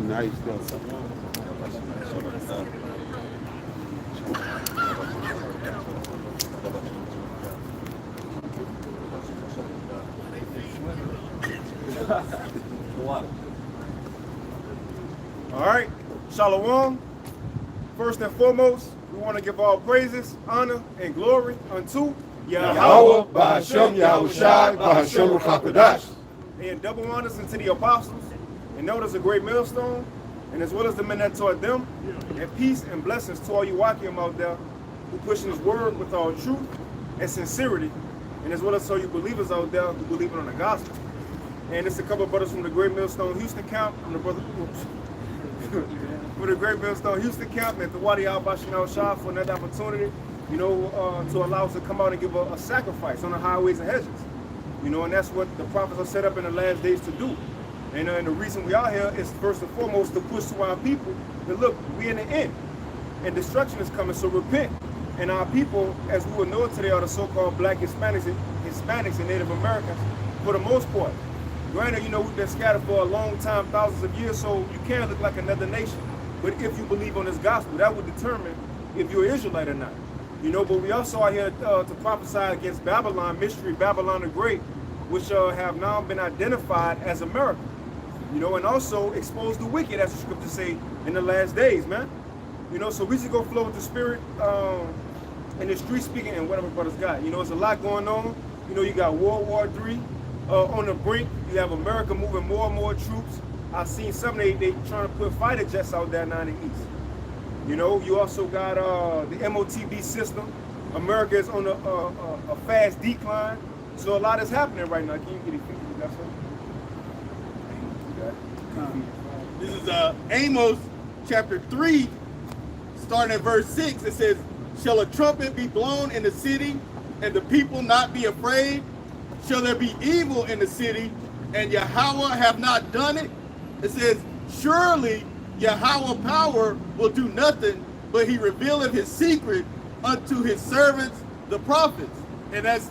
Nice All right, Shalom. First and foremost, we want to give all praises, honor, and glory unto Yahweh, Bahashem, Yahushai, Bahashem, Ruchakadash. And double honors unto the apostles and elders of Great Millstone, and as well as the men that taught them, and peace and blessings to all you Wakim out there who pushing his word with all truth and sincerity, and as well as all you believers out there who believe on the gospel. And it's a couple of brothers from the Great Millstone Houston camp, from the brother for the Great Millstone Houston camp at the Wadi Al-Bashin Shah for another opportunity, you know, to allow us to come out and give a sacrifice on the highways and hedges. You know, and that's what the prophets are set up in the last days to do. And the reason we are here is first and foremost to push to our people that look, we're in the end and destruction is coming, so repent. And our people, as we will know it today, are the so-called black Hispanics and Native Americans for the most part. Granted, you know, we've been scattered for a long time, thousands of years, so you can't look like another nation. But if you believe on this gospel, that will determine if you're an Israelite or not. You know, but we also are here to prophesy against Babylon, mystery, Babylon the Great, which have now been identified as America. You know, and also expose the wicked, as the scriptures say, in the last days, man. You know, so we should go flow with the spirit and the street speaking and whatever brothers got. You know, there's a lot going on. You know, you got World War III on the brink. You have America moving more and more troops. I've seen some, they trying to put fighter jets out there now in the east. You know, you also got the MOTB system. America is on a fast decline. So a lot is happening right now. Can you get it? You got something? This is Amos chapter 3, starting at verse 6. It says, "Shall a trumpet be blown in the city, and the people not be afraid? Shall there be evil in the city, and Yahweh have not done it?" It says, "Surely Yahweh power will do nothing, but he revealeth his secret unto his servants, the prophets." And that's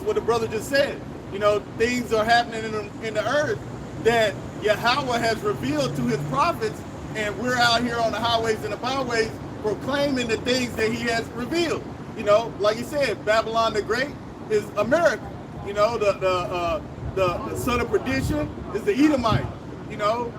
what the brother just said. You know, things are happening in the earth that Yahweh has revealed to his prophets, and we're out here on the highways and the byways proclaiming the things that he has revealed. You know, like he said, Babylon the Great is America. You know, the son of perdition is the Edomite. You know,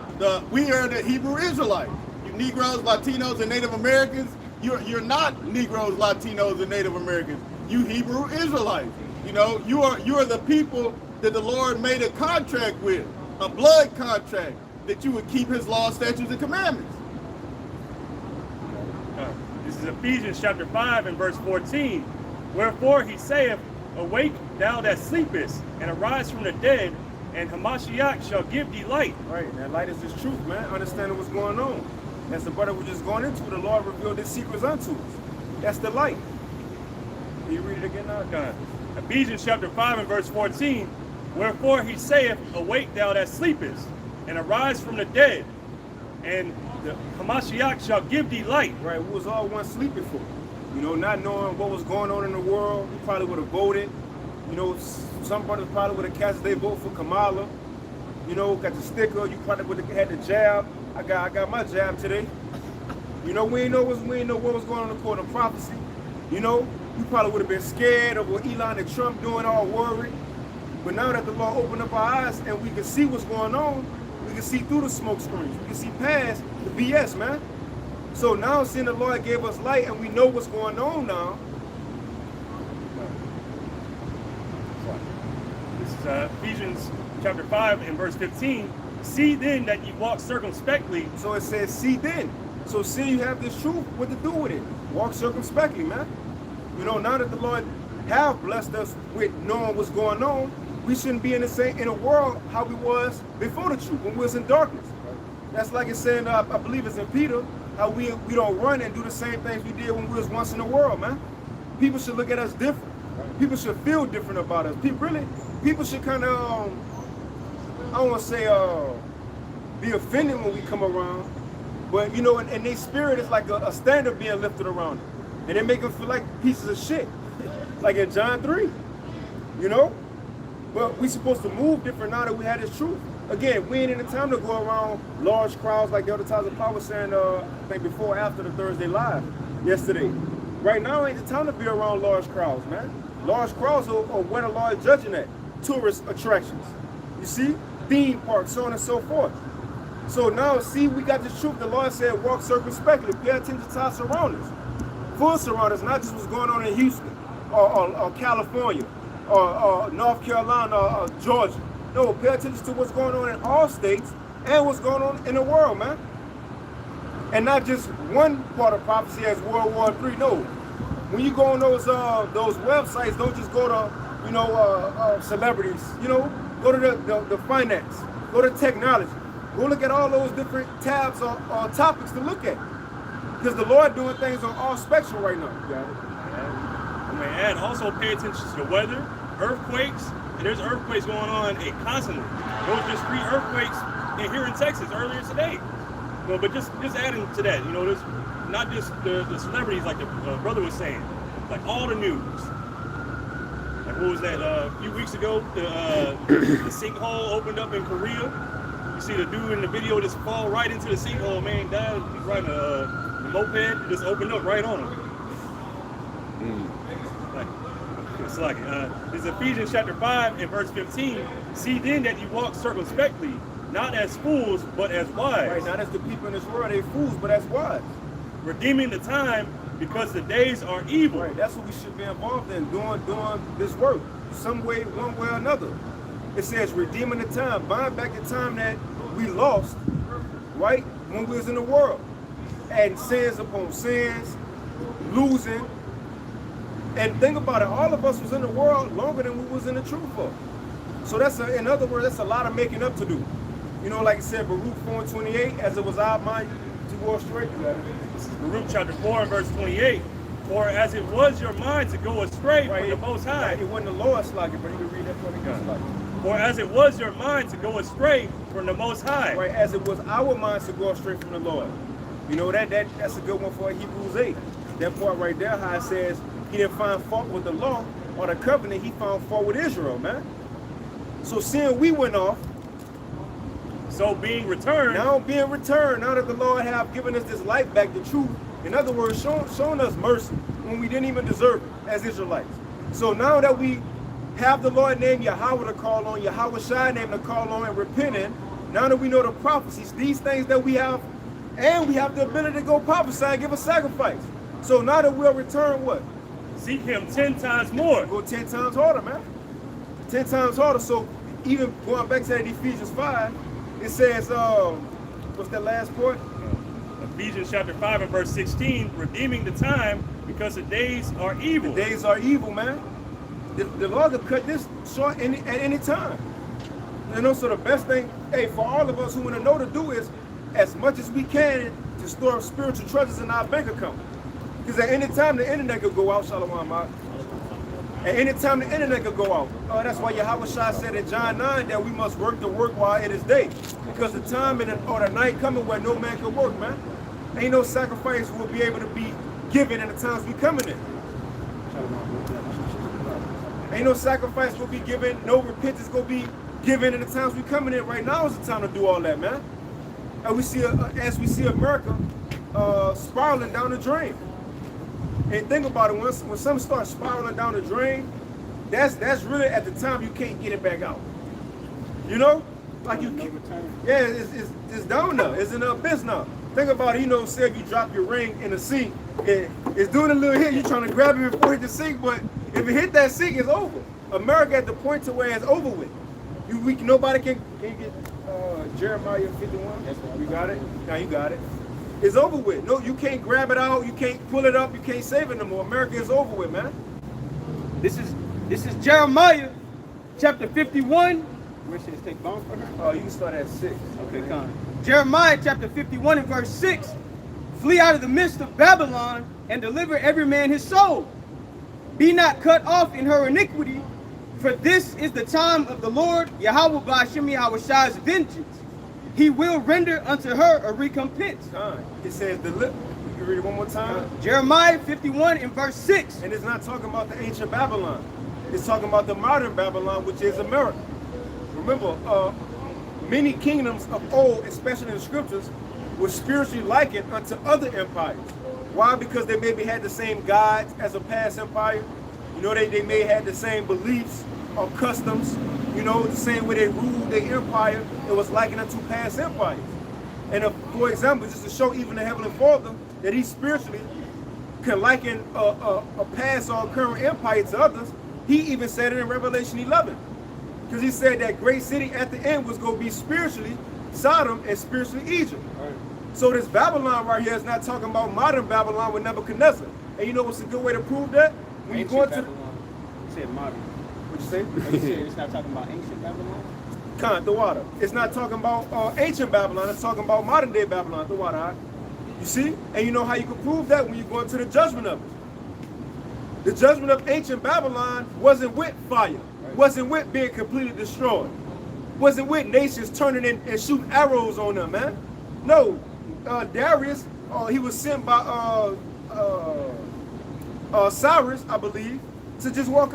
we are the Hebrew Israelites. You Negroes, Latinos, and Native Americans, you're not Negroes, Latinos, and Native Americans. You Hebrew Israelites. You know, you are the people that the Lord made a contract with, a blood contract, that you would keep his laws, statutes, and commandments. This is Ephesians chapter 5 and verse 14. "Wherefore he saith, Awake thou that sleepest, and arise from the dead, and Hamashiach shall give thee light." Right, and that light is this truth, man. Understanding what's going on. As the brother was just going into, the Lord revealed his secrets unto us. That's the light. Can you read it again now? Ephesians chapter 5 and verse 14. "Wherefore he saith, Awake thou that sleepest, and arise from the dead, and the Hamashiach shall give thee light." Right, we was all once sleeping for. You know, not knowing what was going on in the world. We probably would have voted. You know, some brothers probably would have cast their vote for Kamala. You know, got the sticker. You probably would have had the jab. I got my jab today. You know, we ain't know what was going on in the court of prophecy. You know, we probably would have been scared of what Elon and Trump doing, all worried. But now that the Lord opened up our eyes and we can see what's going on, we can see through the smoke screens. We can see past the BS, man. So now seeing the Lord gave us light and we know what's going on now. This is Ephesians chapter 5 and verse 15. "See then that ye walk circumspectly." So it says, see then. So see you have this truth, what to do with it. Walk circumspectly, man. You know, now that the Lord have blessed us with knowing what's going on, we shouldn't be in a world how we was before the truth, when we was in darkness. That's like it's saying, I believe it's in Peter, how we don't run and do the same things we did when we was once in the world, man. People should look at us different. People should feel different about us. People should kind of, I don't want to say be offended when we come around, but you know, and their spirit is like a standard being lifted around them. And they make them feel like pieces of shit. like in John 3, you know? But we supposed to move different now that we had this truth. Again, we ain't in the time to go around large crowds like the other times of power saying, I think before or after the Thursday Live yesterday. Right now ain't the time to be around large crowds, man. Large crowds are where the Lord is judging at. Tourist attractions. You see? Theme parks, so on and so forth. So now, see, we got this truth. The Lord said, walk circumspectly. Pay attention to our surroundings. Full surroundings, not just what's going on in Houston or California or North Carolina or Georgia. No, pay attention to what's going on in all states and what's going on in the world, man. And not just one part of prophecy as World War III. No, when you go on those websites, don't just go to celebrities. You know, go to the finance, go to technology, go look at all those different tabs or topics to look at. Because the Lord doing things on all spectrum right now. You got it? I mean, and also pay attention to the weather, earthquakes, and there's earthquakes going on constantly. There was just 3 earthquakes here in Texas earlier today. Well, but just adding to that, you know, there's not just the celebrities like the brother was saying, like all the news. Like what was that? A few weeks ago, the sinkhole opened up in Korea. You see the dude in the video just fall right into the sinkhole. Man, died. He's riding a moped. It just opened up right on him. It's like it's Ephesians chapter 5 and verse 15. See then that you walk circumspectly, not as fools, but as wise. Right, not as the people in this world, they fools, but as wise. Redeeming the time because the days are evil. Right, that's what we should be involved in, doing this work, some way, one way or another. It says redeeming the time, buying back the time that we lost, right, when we was in the world. Adding sins upon sins, losing. And think about it, all of us was in the world longer than we was in the truth for. So in other words, that's a lot of making up to do. You know, like I said, Baruch 4:28, as it was our mind to go astray. Baruch chapter 4 and verse 28. For as it was your mind to go astray from the Most High. It wasn't the Lord's like it, but you can read that for me. For as it was your mind to go astray from the Most High. Right, as it was our minds to go astray from the Lord. You know, that's a good one for Hebrews 8. That part right there, how it says, he didn't find fault with the law or the covenant, he found fault with Israel, man. So seeing we went off. So being returned. Now that the Lord have given us this life back, the truth. In other words, showing us mercy when we didn't even deserve it as Israelites. So now that we have the Lord named Yahweh to call on, Yahweh Shai name to call on and repenting, now that we know the prophecies, these things that we have, and we have the ability to go prophesy and give a sacrifice. So now that we'll return what? Seek him 10 times more. Go 10 times harder, man. 10 times harder. So even going back to that Ephesians 5, it says, what's that last part? Ephesians chapter 5 and verse 16, redeeming the time because the days are evil. The days are evil, man. The Lord could cut this short at any time. You know, so the best thing, for all of us who want to know to do is, as much as we can, to store spiritual treasures in our bank account. Because at any time the internet could go out, Shalom. At any time the internet could go out. That's why Yahweh Shai said in John 9 that we must work the work while it is day. Because the time or the night coming where no man can work, man. Ain't no sacrifice will be able to be given in the times we coming in. Ain't no sacrifice will be given, no repentance will be given in the times we coming in. Right now is the time to do all that, man. And we see, as we see America spiraling down the drain. And think about it, when something starts spiraling down the drain, that's really at the time you can't get it back out. You know? Like you can't. Yeah, it's down there. It's in the abyss now. Think about it, you know, say if you drop your ring in the sink, it's doing a little hit, you're trying to grab it before it hit the sink, but if it hit that sink, it's over. America at the point to where it's over with. Nobody can get Jeremiah 51. That's right. You got it? Now you got it. It's over with. No, you can't grab it out, you can't pull it up, you can't save it no more. America is over with, man. This is Jeremiah chapter 51. Where should it take long for her? Oh, you can start at 6. Okay, come on. Jeremiah chapter 51 and verse 6. Flee out of the midst of Babylon and deliver every man his soul. Be not cut off in her iniquity, for this is the time of the Lord, Yahweh Ba'ashem Yahweh Shai's vengeance. He will render unto her a recompense. It says, can read it one more time. Jeremiah 51 and verse 6. And it's not talking about the ancient Babylon. It's talking about the modern Babylon, which is America. Remember, many kingdoms of old, especially in the scriptures, were spiritually likened unto other empires. Why? Because they maybe had the same gods as a past empire. You know, they may have the same beliefs or customs. You know, the same way they ruled their empire, it was likened unto past empires. And for example, just to show even the Heavenly Father that he spiritually can liken a past or current empire to others, he even said it in Revelation 11. Because he said that great city at the end was going to be spiritually Sodom and spiritually Egypt. Right. So this Babylon right here is not talking about modern Babylon with Nebuchadnezzar. And you know what's a good way to prove that? When you go into You said modern. what you say? You said it's not talking about ancient Babylon? The water. It's not talking about ancient Babylon. It's talking about modern day Babylon. The water. Right? You see? And you know how you can prove that when you go into the judgment of it. The judgment of ancient Babylon wasn't with fire. Wasn't with being completely destroyed. Wasn't with nations turning in and shooting arrows on them, man. No. Darius, he was sent by Cyrus, I believe, to just walk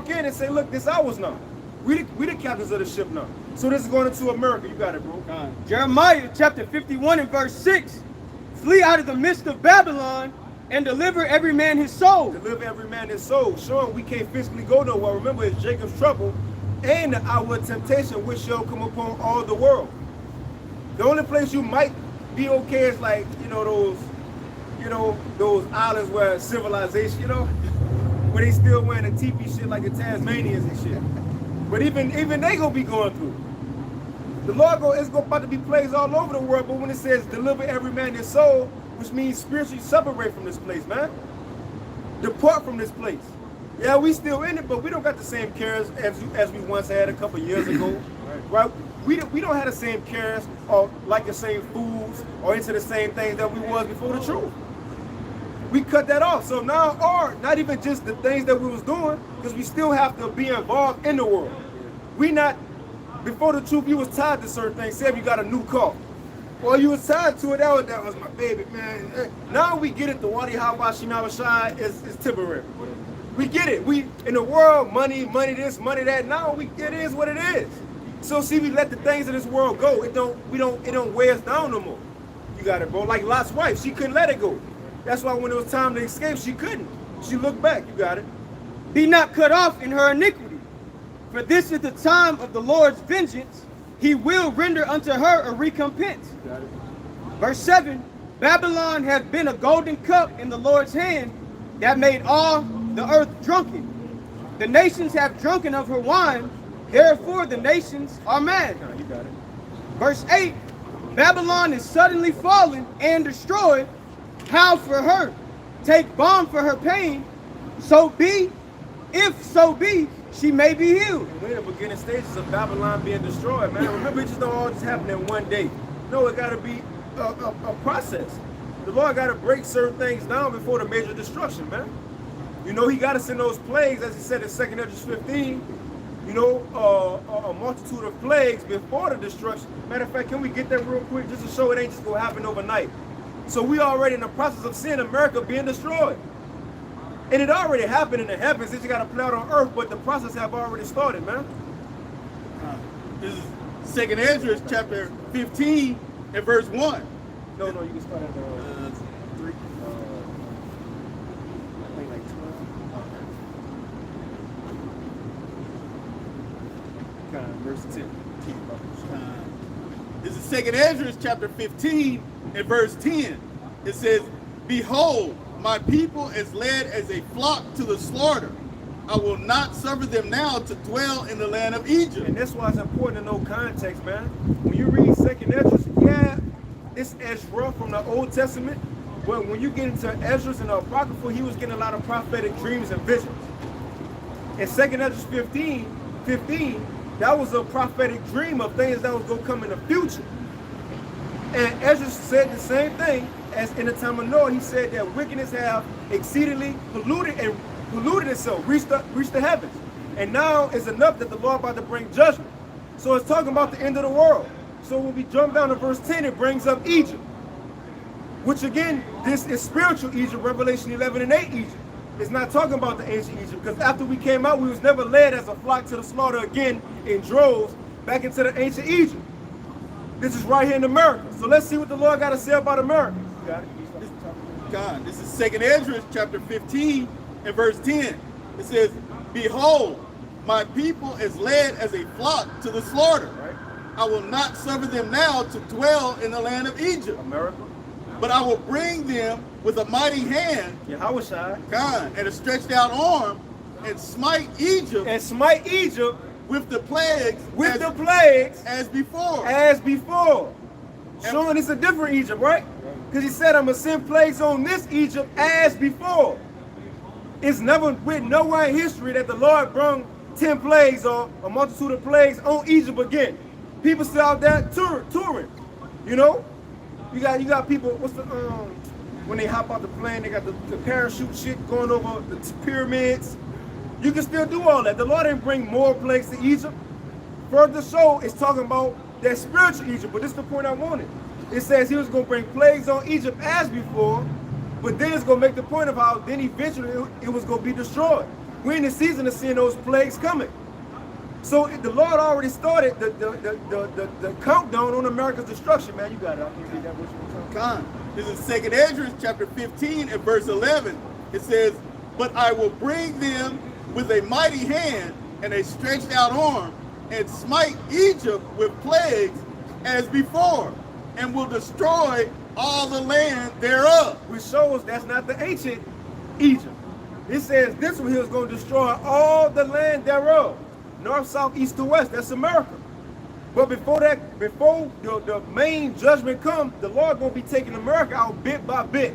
in and say, look, this ours now. We the captains of the ship now. So this is going into America. You got it, bro. Jeremiah chapter 51 and verse 6. Flee out of the midst of Babylon and deliver every man his soul. Deliver every man his soul. Showing we can't physically go nowhere. Remember, it's Jacob's trouble and the hour of temptation which shall come upon all the world. The only place you might be okay is like, those islands where civilization, where they still wearing the teepee shit like the Tasmanians and shit. But even they gonna be going through. The Lord is about to be plagues all over the world, but when it says deliver every man his soul, which means spiritually separate from this place, man. Depart from this place. Yeah, we still in it, but we don't got the same cares as we once had a couple years ago, right? We don't have the same cares or like the same foods or into the same things that we was before the truth. We cut that off. So now, or not even just the things that we was doing, because we still have to be involved in the world. We not, before the truth, you was tied to certain things. Say if you got a new car. Well, you was tied to it, that was my baby, man. Now we get it, the Wadi Hawa Shinawashai is temporary. We get it. We in the world, money this, money that. Now it is what it is. So see, we let the things of this world go. It don't weigh us down no more. You got it, bro. Like Lot's wife, she couldn't let it go. That's why when it was time to escape, she couldn't. She looked back. You got it. Be not cut off in her iniquity, for this is the time of the Lord's vengeance. He will render unto her a recompense. Got it. Verse 7, Babylon hath been a golden cup in the Lord's hand that made all the earth drunken. The nations have drunken of her wine, therefore the nations are mad. You got it. Verse 8, Babylon is suddenly fallen and destroyed. How for her? Take balm for her pain. So be, if so be, she may be healed. And we're in the beginning stages of Babylon being destroyed, man. Remember, it just don't all just happen in one day. No, it got to be a process. The Lord got to break certain things down before the major destruction, man. You know, he got to send those plagues, as he said in 2 Esdras 15, a multitude of plagues before the destruction. Matter of fact, can we get that real quick just to show it ain't just going to happen overnight? So we already in the process of seeing America being destroyed. And it already happened in the heavens. It's just got to play out on earth, but the process have already started, man. This is 2 Esdras chapter 15 and verse 1. No, you can start at 3. I think like 12. Verse 10. This is 2 Esdras chapter 15 and verse 10. It says, behold, my people is led as a flock to the slaughter. I will not suffer them now to dwell in the land of Egypt. And that's why it's important to know context, man. When you read 2nd Esdras, yeah, it's Ezra from the Old Testament, but when you get into Esdras and the Apocrypha, he was getting a lot of prophetic dreams and visions. In 2nd Esdras 15, that was a prophetic dream of things that was going to come in the future. And Esdras said the same thing as in the time of Noah. He said that wickedness have exceedingly polluted itself, reached the heavens. And now it's enough that the Lord about to bring judgment. So it's talking about the end of the world. So when we jump down to verse 10, it brings up Egypt. Which again, this is spiritual Egypt, Revelation 11 and 8 Egypt. It's not talking about the ancient Egypt, because after we came out, we was never led as a flock to the slaughter again in droves back into the ancient Egypt. This is right here in America. So let's see what the Lord got to say about America. You got it? God, this is 2nd Ezra chapter 15 and verse 10. It says, behold, my people is led as a flock to the slaughter. Right. I will not suffer them now to dwell in the land of Egypt, America. but I will bring them with a mighty hand, Yahweh, God, and a stretched out arm, and smite Egypt and smite Egypt with the plagues as before. As before. Showing it's a different Egypt, right? Because he said, I'm going to send plagues on this Egypt as before. It's never written nowhere in history that the Lord brought 10 plagues or a multitude of plagues on Egypt again. People still out there touring, you know? You got people, what's the, when they hop out the plane, they got the parachute shit going over the pyramids. You can still do all that. The Lord didn't bring more plagues to Egypt. Further so, it's talking about that spiritual Egypt, but this is the point I wanted. It says he was going to bring plagues on Egypt as before, but then it's going to make the point of how then eventually it was going to be destroyed. We're in the season of seeing those plagues coming. So the Lord already started the countdown on America's destruction, man. You got it. I'll give you that. Con. This is 2nd Ezra chapter 15 and verse 11. It says, but I will bring them with a mighty hand and a stretched out arm, and smite Egypt with plagues as before, and will destroy all the land thereof. Which shows that's not the ancient Egypt. It says this one here is going to destroy all the land thereof. North, south, east to west. That's America. But before that, before the main judgment comes, the Lord going to be taking America out bit by bit.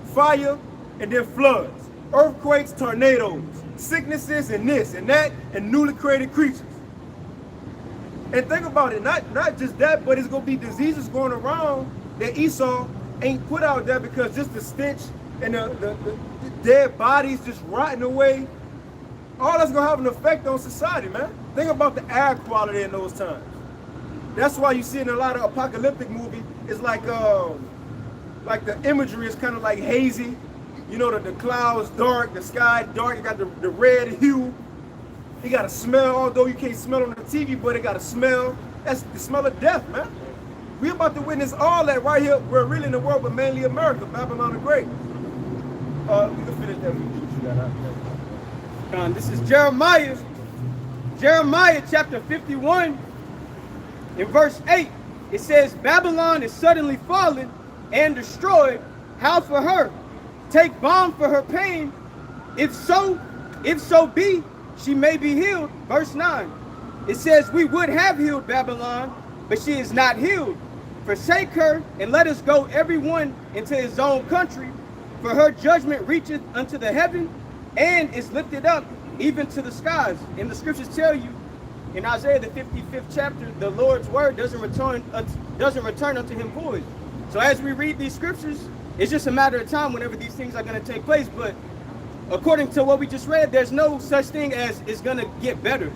Fire and then floods, earthquakes, tornadoes, sicknesses and this and that, and newly created creatures. And think about it, not just that, but it's going to be diseases going around that Esau ain't put out there, because just the stench and the dead bodies just rotting away, all that's going to have an effect on society, man. Think about the air quality in those times. That's why you see in a lot of apocalyptic movies, it's like the imagery is kind of like hazy. You know, the clouds dark, the sky dark, you got the red hue. You got a smell, although you can't smell on the TV, but it got a smell. That's the smell of death, man. We're about to witness all that right here. We're really in the world, but mainly America, Babylon the Great. We can finish that. This is Jeremiah chapter 51 in verse 8. It says, Babylon is suddenly fallen and destroyed. How for her? Take balm for her pain. If so be, she may be healed. Verse 9. It says, we would have healed Babylon, but she is not healed. Forsake her, and let us go every one into his own country. For her judgment reacheth unto the heaven, and is lifted up even to the skies. And the scriptures tell you in Isaiah the 55th chapter, the Lord's word doesn't return unto him void. So as we read these scriptures, it's just a matter of time whenever these things are going to take place. But according to what we just read, there's no such thing as it's going to get better.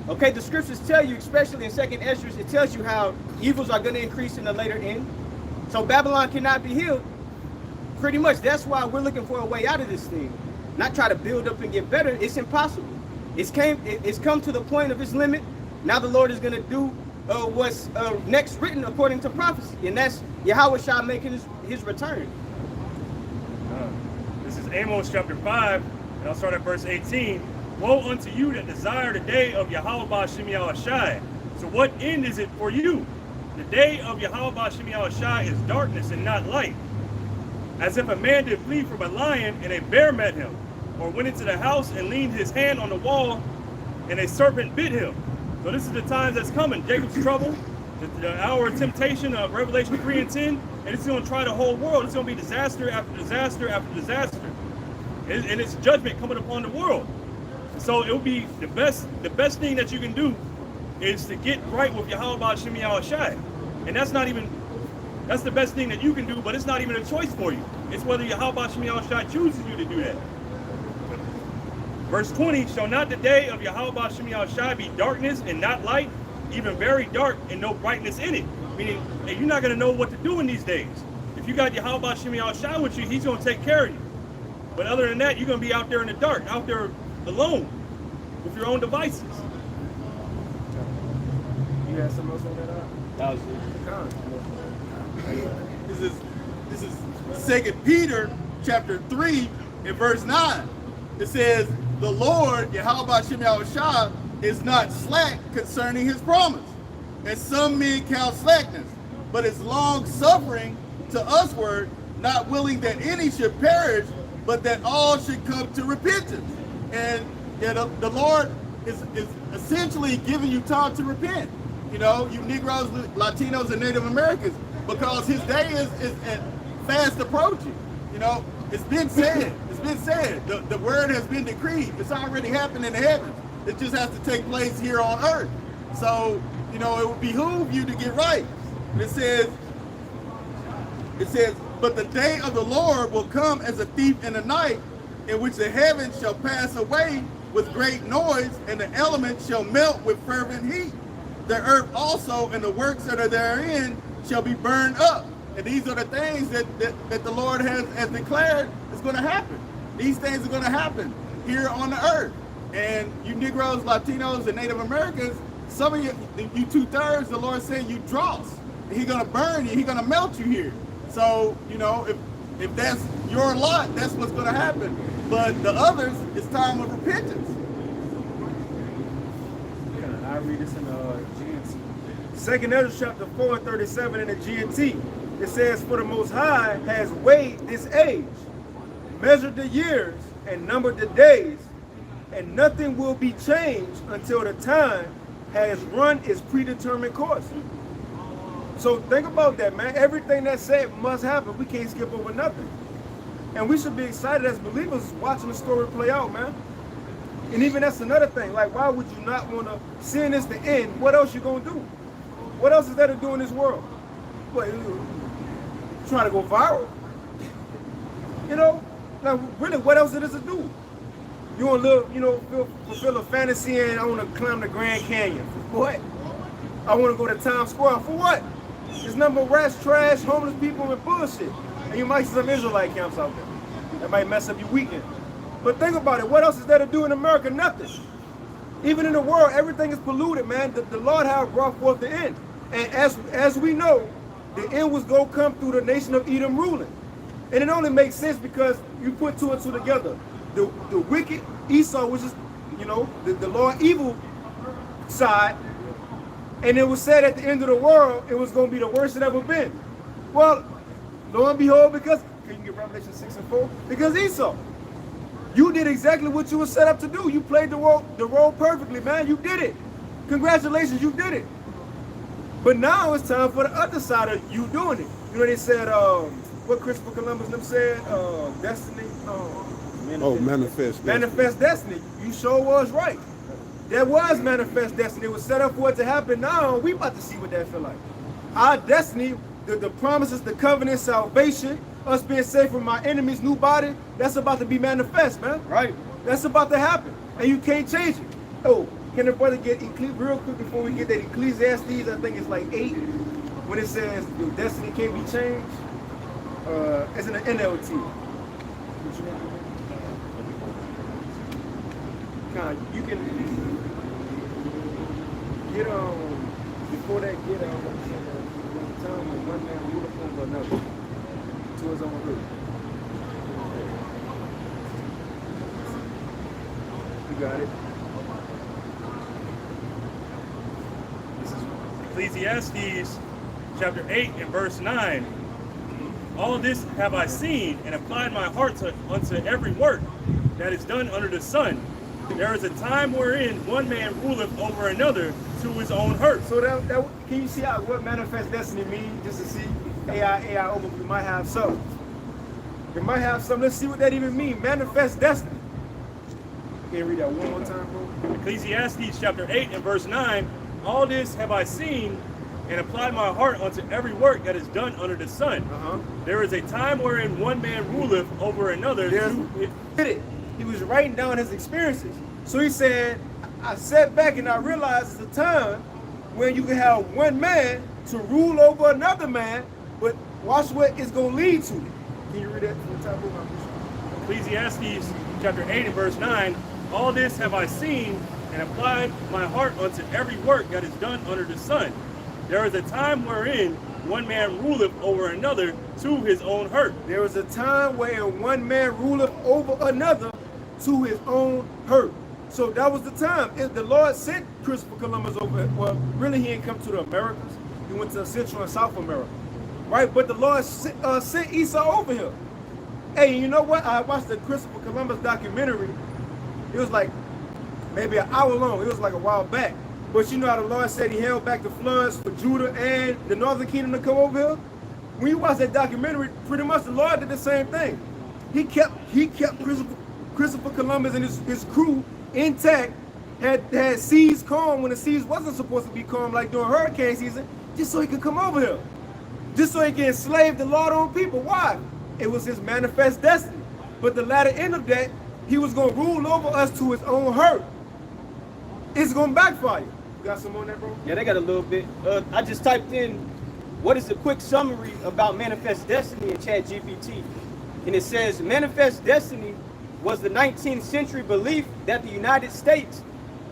Okay, the scriptures tell you, especially in 2nd Ezra, it tells you how evils are going to increase in the later end. So Babylon cannot be healed. Pretty much, that's why we're looking for a way out of this thing. Not try to build up and get better. It's impossible. It's come to the point of its limit. Now the Lord is going to do what's next written according to prophecy. And that's Yahweh Shah making his return. This is Amos chapter 5, and I'll start at verse 18. Woe unto you that desire the day of Yahweh Ba'Shem Yahushai. So what end is it for you? The day of Yahweh Ba'Shem Yahushai is darkness and not light. As if a man did flee from a lion and a bear met him, or went into the house and leaned his hand on the wall and a serpent bit him. So this is the times that's coming. Jacob's trouble, the hour of temptation of Revelation 3 and 10, and it's going to try the whole world. It's going to be disaster after disaster after disaster. And it's judgment coming upon the world. So it will be the best thing that you can do is to get right with Yahweh Ba'Shem Yahushai. And that's the best thing that you can do, but it's not even a choice for you. It's whether Yahweh Ba'Shem Yahushai chooses you to do that. Verse 20, shall not the day of Yahweh Ba'Shem Yahushai be darkness and not light, even very dark and no brightness in it? Meaning, hey, you're not going to know what to do in these days. If you got Yahweh Shem Yahushua with you, he's going to take care of you. But other than that, you're going to be out there in the dark, out there alone with your own devices. You had something else on that? That was This is 2 Peter chapter 3 and verse 9. It says, the Lord, Yahweh Shem Yahushua, is not slack concerning his promise, as some men count slackness, but is long suffering to usward, not willing that any should perish, but that all should come to repentance. And the Lord is essentially giving you time to repent. You know, you Negroes, Latinos, and Native Americans, because his day is fast approaching. You know, it's been said. It's been said. The word has been decreed. It's already happened in the heavens. It just has to take place here on earth. So, you know, it would behoove you to get right. And it says, but the day of the Lord will come as a thief in the night, in which the heavens shall pass away with great noise, and the elements shall melt with fervent heat. The earth also and the works that are therein shall be burned up. And these are the things that the Lord has declared is going to happen. These things are going to happen here on the earth. And you Negroes, Latinos, and Native Americans, some of you 2/3, the Lord said you dross. And he's going to burn you. He's going to melt you here. So, you know, if that's your lot, that's what's going to happen. But the others, it's time of repentance. I read this in the GNT. 2 Ezra chapter 4 and 37 in the GNT. It says, for the Most High has weighed this age, measured the years, and numbered the days, and nothing will be changed until the time has run its predetermined course. So think about that, man. Everything that's said must happen. We can't skip over nothing. And we should be excited as believers watching the story play out, man. And even that's another thing. Like, why would you not want to, seeing this the end, what else you going to do? What else is there to do in this world? What, trying to go viral? You know? Like, really, what else is there to do? You want to live, you know, fulfill a fantasy and I want to climb the Grand Canyon. For what? I want to go to Times Square. For what? There's nothing but rats, trash, homeless people, and bullshit. And you might see some Israelite camps out there. That might mess up your weekend. But think about it. What else is there to do in America? Nothing. Even in the world, everything is polluted, man. The Lord have brought forth the end. And as we know, the end was going to come through the nation of Edom ruling. And it only makes sense because you put two and two together. The wicked Esau, which is, you know, the Lord evil side, and it was said at the end of the world, it was going to be the worst it ever been. Well, lo and behold, because, can you get Revelation 6 and 4? Because Esau, you did exactly what you were set up to do. You played the role perfectly, man. You did it. Congratulations, you did it. But now it's time for the other side of you doing it. You know, they said, what Christopher Columbus them said, destiny. Manifest. Manifest destiny. You sure was right. There was manifest destiny. It was set up for it to happen. Now we about to see what that feel like. Our destiny, the promises, the covenant, salvation, us being saved from our enemies, new body, that's about to be manifest, man. Right. That's about to happen. And you can't change it. Oh, can the brother get real quick before we get that Ecclesiastes, I think it's like 8, when it says your destiny can't be changed. It's in the NLT. You can get before that get time with one man uniform or another to his own root. You got it. Ecclesiastes chapter 8 and verse 9. All this have I seen and applied my heart unto every work that is done under the sun. There is a time wherein one man ruleth over another to his own hurt. So that can you see what manifest destiny means? Just to see AI over, we might have some. We might have some. Let's see what that even means. Manifest destiny. Can you read that one more time, bro? Ecclesiastes chapter 8 and verse 9. All this have I seen and applied my heart unto every work that is done under the sun. There is a time wherein one man ruleth over another. He was writing down his experiences. So he said, I sat back and I realized it's a time when you can have one man to rule over another man, but watch what it's going to lead to. Can you read that from the top of my Ecclesiastes chapter 8 and verse 9, all this have I seen and applied my heart unto every work that is done under the sun. There is a time wherein one man ruleth over another to his own hurt. There was a time wherein one man ruleth over another to his own hurt. So that was the time. If the Lord sent Christopher Columbus over, well, really he didn't come to the Americas. He went to Central and South America, right? But the Lord sent Esau over here. Hey, you know what? I watched the Christopher Columbus documentary. It was like maybe an hour long. It was like a while back. But you know how the Lord said he held back the floods for Judah and the northern kingdom to come over here? When you watch that documentary, pretty much the Lord did the same thing. He kept Christopher Columbus and his crew intact, had seas calm when the seas wasn't supposed to be calm, like during hurricane season, just so he could come over here. Just so he can enslave the Lord on people. Why? It was his manifest destiny. But the latter end of that, he was going to rule over us to his own hurt. It's going to backfire. You got some on that, bro? Yeah, they got a little bit. I just typed in, what is a quick summary about manifest destiny in ChatGPT? And it says, manifest destiny was the 19th century belief that the United States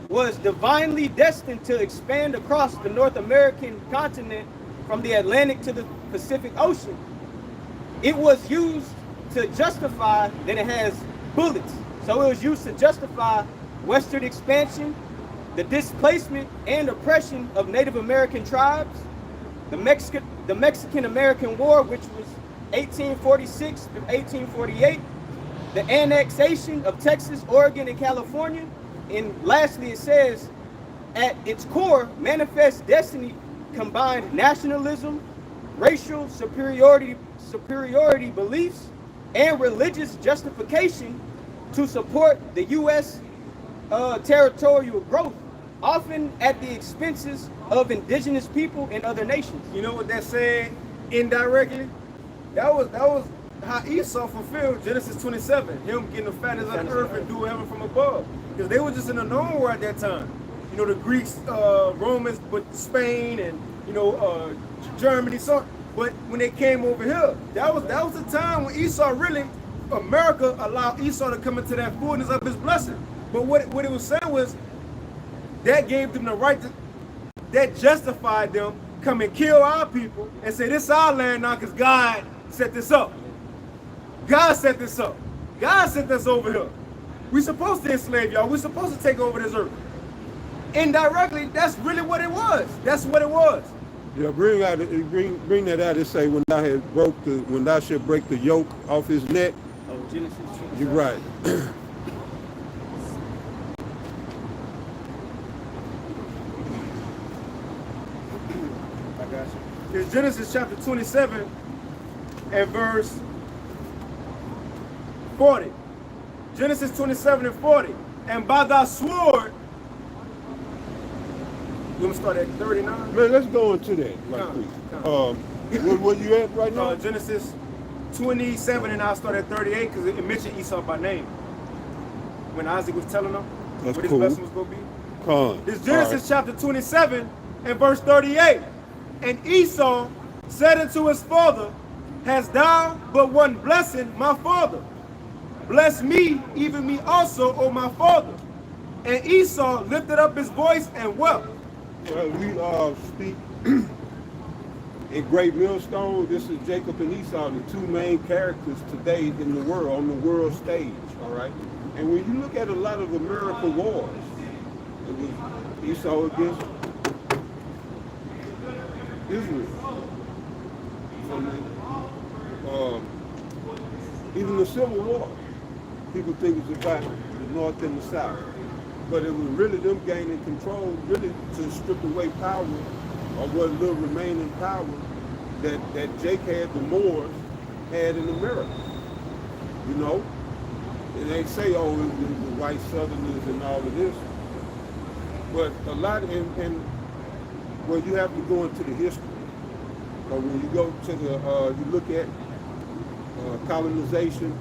was divinely destined to expand across the North American continent from the Atlantic to the Pacific Ocean. It was used to justify, then it has bullets. So it was used to justify Western expansion, the displacement and oppression of Native American tribes, the Mexican-American War, which was 1846 through 1848, the annexation of Texas, Oregon, and California. And lastly, it says, at its core, manifest destiny combined nationalism, racial superiority beliefs, and religious justification to support the U.S. Territorial growth, often at the expenses of indigenous people and other nations. You know what that said indirectly? That was how Esau fulfilled Genesis 27, him getting the fatness of the earth and doing heaven from above. Because they were just in the known world at that time. You know, the Greeks, Romans, but Spain and, you know, Germany. So, but when they came over here, that was the time when Esau really, America allowed Esau to come into that fullness of his blessing. But what it was saying was, that gave them the right to, that justified them come and kill our people and say, this is our land now because God set this up. God set this up. God sent us over here. We're supposed to enslave y'all. We're supposed to take over this earth. Indirectly, that's really what it was. That's what it was. Yeah, bring that out and say when thou shalt break the yoke off his neck. Oh, Genesis. You're right. I got you. Here's Genesis chapter 27 and verse 40. Genesis 27 and 40. And by thy sword, you want to start at 39? Man, let's go into that right quick. Where you at right now? Genesis 27 and I'll start at 38 because it mentioned Esau by name. When Isaac was telling them That's what his cool. blessing was going to be. Con. This Genesis chapter 27 and verse 38. And Esau said unto his father, hast thou but one blessing, my father? Bless me, even me also, O my father. And Esau lifted up his voice and wept. Well, we speak in Great Millstone. This is Jacob and Esau, the two main characters today in the world, on the world stage, all right? And when you look at a lot of American wars, it was Esau against Israel. Even the Civil War, people think it's about the North and the South. But it was really them gaining control, really to strip away power, or what little remaining power that Jake had, the Moors had in America. You know? And they say, oh, it was the white Southerners and all of this. But a lot, and well, you have to go into the history. But when you go to the, you look at colonization,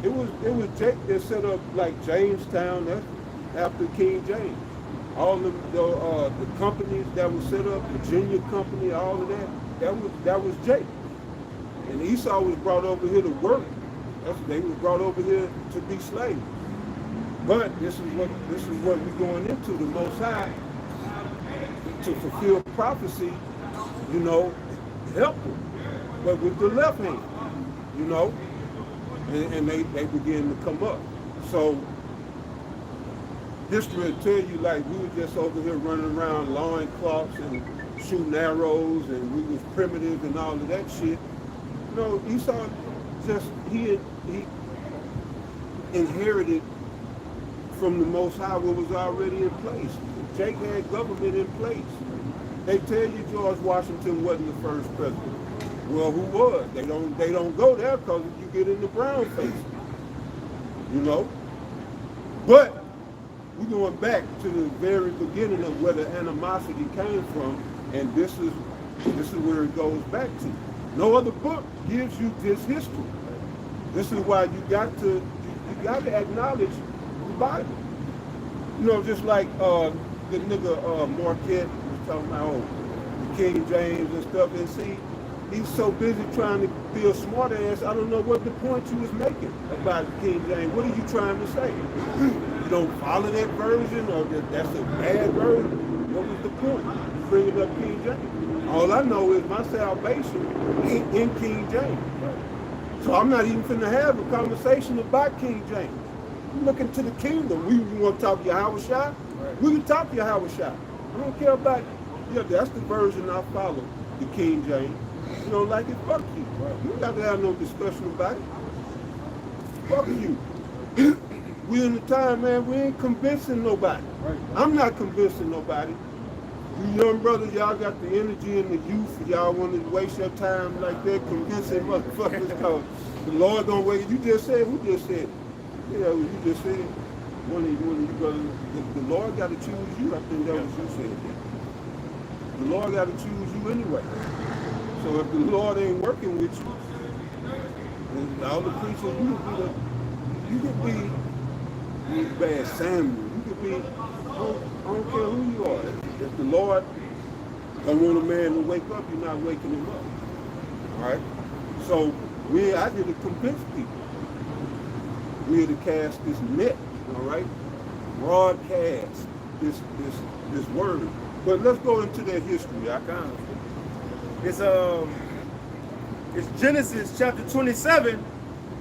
it was Jake that set up like Jamestown. That's after King James. All of the companies that were set up, Virginia Company, all of that was Jake. And Esau was brought over here to work. They was brought over here to be slaves. But this is what we're going into. The Most High, to fulfill prophecy, you know, help them, but with the left hand, you know, and they begin to come up. So history will tell you, like, we were just over here running around loincloths and shooting arrows, and we was primitive and all of that shit. You know, Esau just, he inherited from the Most High what was already in place. Jake had government in place. They tell you George Washington wasn't the first president. Well, who was? They don't go there because you get in the brown face. You know? But we're going back to the very beginning of where the animosity came from, and this is where it goes back to. No other book gives you this history. This is why you got to acknowledge the Bible. You know, just like the nigga Marquette was talking about the King James and stuff, and see, he's so busy trying to be a smart ass, I don't know what the point you was making about King James. What are you trying to say? You don't follow that version, or that's a bad version? What was the point? You bringing up King James. All I know is my salvation in King James. So I'm not even finna have a conversation about King James. I'm looking to the kingdom. We want to talk to Yahweh Shai? Right. We can talk to Yahweh Shai. I don't care about, yeah, that's the version I follow, the King James. You don't like it, fuck you. Right. You got to have no discussion about it. Fuck you. We in the time, man, we ain't convincing nobody. Right. I'm not convincing nobody. You young brothers, y'all got the energy and the youth. Y'all want to waste your time like that convincing motherfuckers because the Lord don't wait. You just said, who just said? Yeah, you just said one of you brothers, the Lord got to choose you. I think that was you said. The Lord got to choose you anyway. So if the Lord ain't working with you, and all the preachers, you could be bad Samuel. You could be, I don't care who you are. If the Lord don't want a man to wake up, you're not waking him up. All right? So we're out here to convince people. We're to cast this net, all right? Broadcast this word. But let's go into that history. I kind of. It's Genesis chapter 27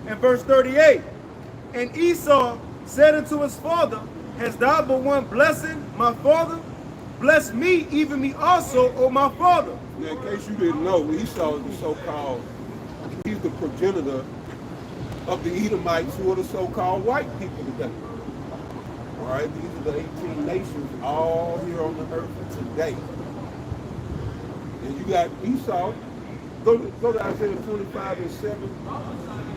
and verse 38. And Esau said unto his father, hast thou but one blessing, my father? Bless me, even me also, O my father. Now, in case you didn't know, Esau is the so-called, he's the progenitor of the Edomites, who are the so-called white people today. All right, these are the 18 nations all here on the earth today. And you got Esau. Go to Isaiah 25 and 7.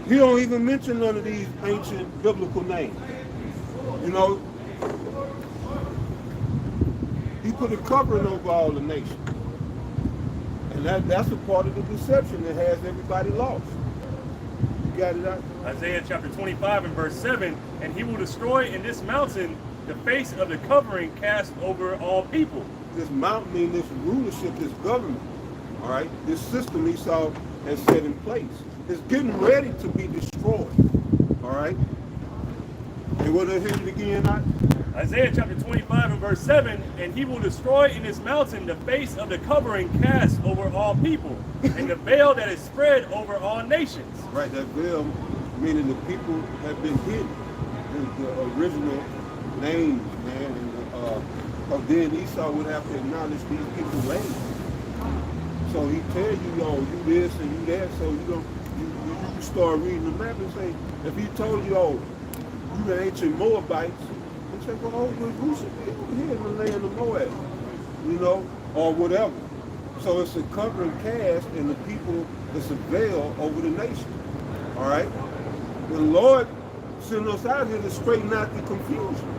He don't even mention none of these ancient biblical names. You know, he put a covering over all the nations. And that's a part of the deception that has everybody lost. You got it out? Isaiah chapter 25 and verse 7, and he will destroy in this mountain the face of the covering cast over all people. This mountain means this rulership, this government, all right? This system Esau has set in place. It's getting ready to be destroyed, all right? And what I hear it again, Isaiah chapter 25 and verse 7, and he will destroy in this mountain the face of the covering cast over all people, and the veil that is spread over all nations. Right, that veil, meaning the people have been hidden. The original names, man, and then Esau would have to acknowledge these people's names. So he tell you, yo, you this and you that, so you start reading the map and say, if he told you, oh, you the ancient Moabites, and say, well, oh, who should be over here in the land of Moab, you know, or whatever. So it's a covering cast, and the people, it's a veil over the nation, all right? The Lord sent us out here to straighten out the confusion.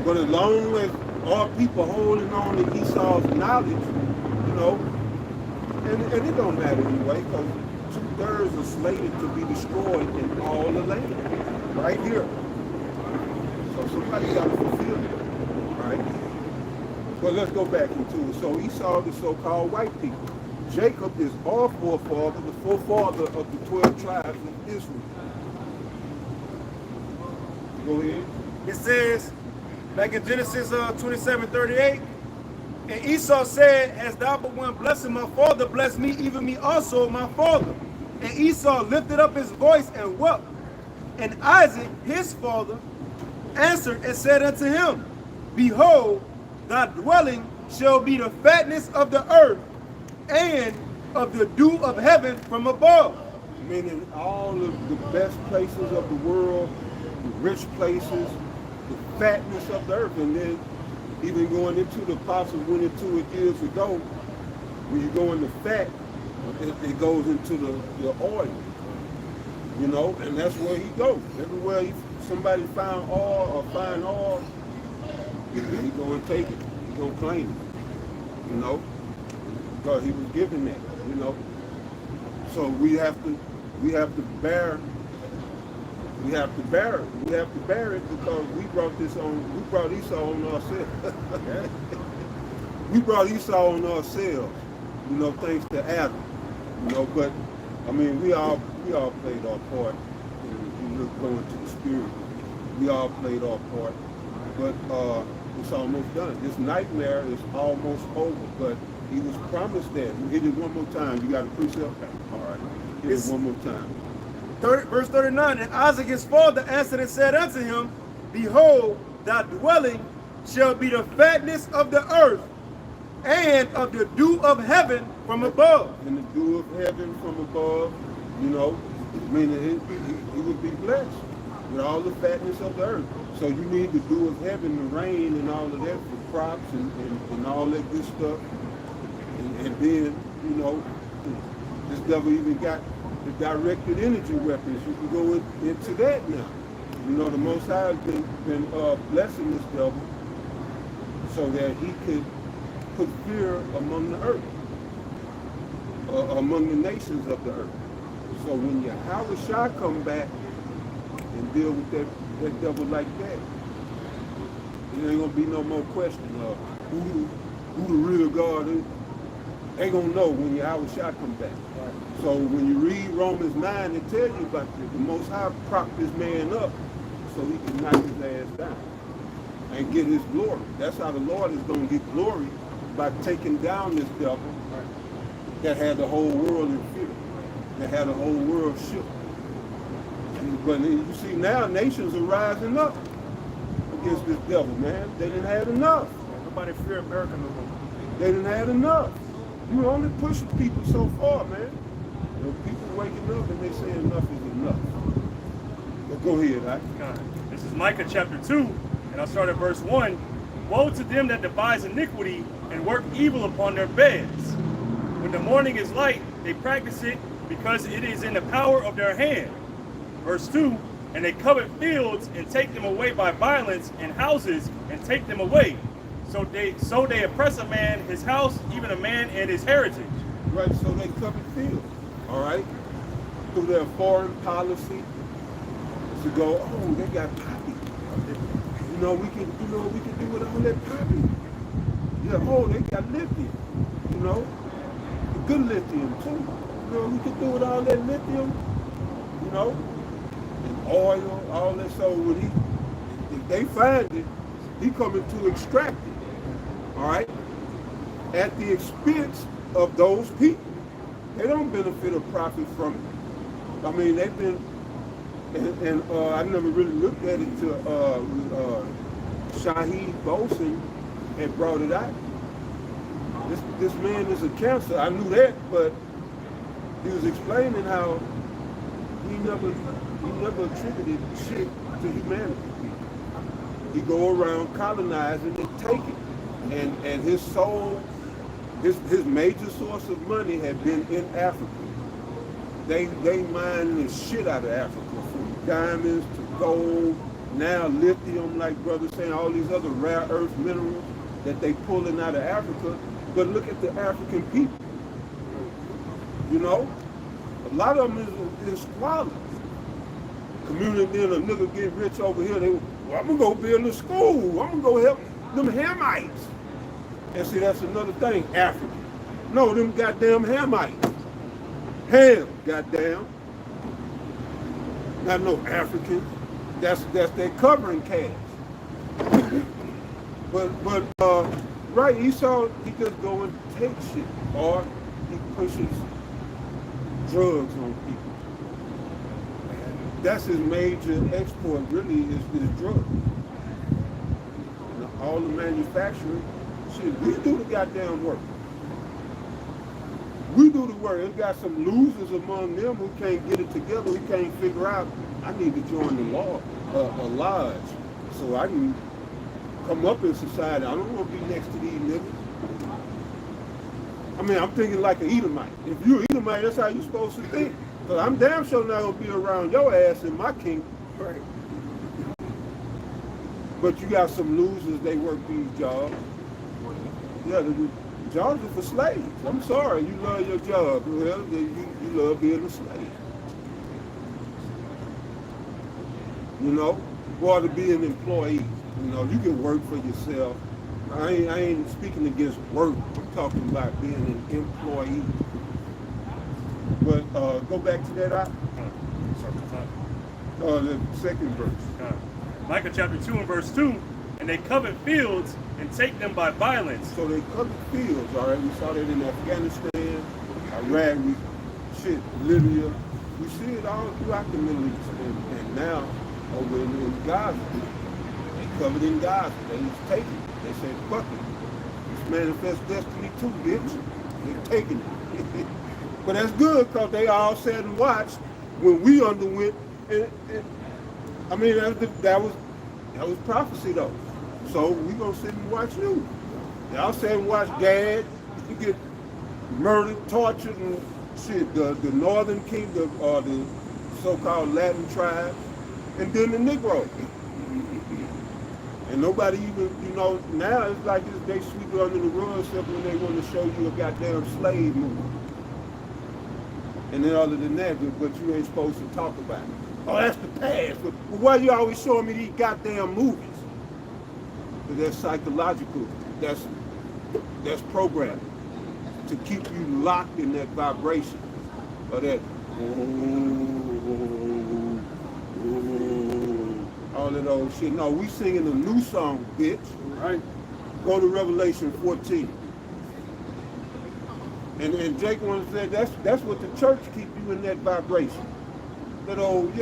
But as long as all people holding on to Esau's knowledge, you know, and it don't matter anyway, because 2/3 are slated to be destroyed in all the land, right here. So somebody got to fulfill it, right? But let's go back into it. So Esau, the so-called white people, Jacob is our forefather, the forefather of the 12 tribes of Israel. Go ahead. It says, back in Genesis 27:38, and Esau said, "As thou but one blessing my father, bless me, even me also, my father." And Esau lifted up his voice and wept. And Isaac, his father, answered and said unto him, "Behold, thy dwelling shall be the fatness of the earth, and of the dew of heaven from above." Meaning all of the best places of the world, the rich places, the fatness of the earth. And then even going into the apostle went into it years ago, when you go into fat, it goes into the oil. You know, and that's where he goes. Everywhere somebody found oil or find oil, he go and take it. He go claim it. You know, because he was given that. You know, so we have to bear. We have to bear it. We have to bear it because we brought this on. We brought Esau on ourselves. We brought Esau on ourselves. You know, thanks to Adam. You know, but I mean, we all played our part. If you look going to the spirit, we all played our part. But it's almost done. This nightmare is almost over. But he was promised that. Hit it one more time. You got a precept? All right. Hit it one more time. Verse 39, and Isaac his father answered and said unto him, "Behold, thy dwelling shall be the fatness of the earth, and of the dew of heaven from above." And the dew of heaven from above, you know, meaning he would be blessed with all the fatness of the earth. So you need the dew of heaven, the rain and all of that for crops and all that good stuff. And then, you know, this devil even got the directed energy weapons. You can go into that now. You know, the Most High has been blessing this devil so that he could put fear among the earth, among the nations of the earth. So when Yahweh Shah come back and deal with that devil like that, there ain't gonna be no more question of who the real God is. They gonna know when Yahweh Shah come back. So when you read Romans 9, it tells you about this. The Most High propped this man up so he can knock his ass down and get his glory. That's how the Lord is gonna get glory, by taking down this devil that had the whole world in fear, that had the whole world shook. But you see now nations are rising up against this devil, man. They didn't have enough. Nobody fear America no more. They didn't have enough. You only push people so far, man. You know, people waking up and they say enough is enough. But go ahead, right? This is Micah chapter 2, and I'll start at verse 1. Woe to them that devise iniquity and work evil upon their beds. When the morning is light, they practice it because it is in the power of their hand. Verse 2, and they covet fields and take them away by violence, and houses and take them away. So they oppress a man, his house, even a man and his heritage. Right, so they covet fields, all right? Through their foreign policy to go, oh, they got poppy. You know, we can do with all that poppy. Yeah, oh, they got lithium, you know? Good lithium too. You know, we can do with all that lithium, you know? And oil, all that. So when if they find it, he coming to extract it. All right, at the expense of those people. They don't benefit or profit from it. I mean, they've been, and I never really looked at it till Shaheed Bolson had brought it out. This man is a cancer. I knew that, but he was explaining how he never attributed shit to humanity. He go around colonizing and taking. And his soul, his major source of money had been in Africa. They mine the shit out of Africa, from diamonds to gold, now lithium, like brother saying, all these other rare earth minerals that they pulling out of Africa. But look at the African people. You know, a lot of them is squalor. Community, then a nigga get rich over here, well, I'm gonna go build a school. I'm gonna go help them Hamites. And see, that's another thing, Africa. No, them goddamn Hamites. Ham, goddamn. Not no Africans. That's their covering cast. but right, Esau, he just go and take shit, or he pushes drugs on people. That's his major export, really, is drugs. All the manufacturing, shit, we do the goddamn work. We do the work. There's got some losers among them who can't get it together, who can't figure out, I need to join the law, a lodge, so I can come up in society. I don't want to be next to these niggas. I mean, I'm thinking like an Edomite. If you're an Edomite, that's how you're supposed to think. Because I'm damn sure not going to be around your ass in my kingdom. Right. But you got some losers, they work these jobs. Yeah, the jobs are for slaves. I'm sorry, you love your job. Well, you love being a slave. You know, or to be an employee. You know, you can work for yourself. I ain't speaking against work. I'm talking about being an employee. But go back to that. The second verse. Micah chapter 2 and verse 2, and they covet fields and take them by violence. So they covet fields, all right? We saw that in Afghanistan, Iraq, Libya. We see it all throughout the Middle East. And now, over in Gaza, they covered in Gaza. They just take it. They say, fuck it. It's manifest destiny too, bitch. They're taking it. But that's good, because they all sat and watched when we underwent. I mean, that was prophecy, though. So we gonna sit and watch you. Y'all sit and watch Gad. You get murdered, tortured, and shit. The Northern Kingdom, or the so-called Latin tribes, and then the Negro. And nobody even, you know, now it's like they sweep it under the rug except when they want to show you a goddamn slave movie. And then other than that, but you ain't supposed to talk about it. Oh, that's the past. But why you always showing me these goddamn movies? Because that's psychological. That's programming to keep you locked in that vibration or that all that old shit. No, we singing a new song, bitch. Right? Go to Revelation 14. And Jake wanted to say that's what the church keep you in that vibration. That old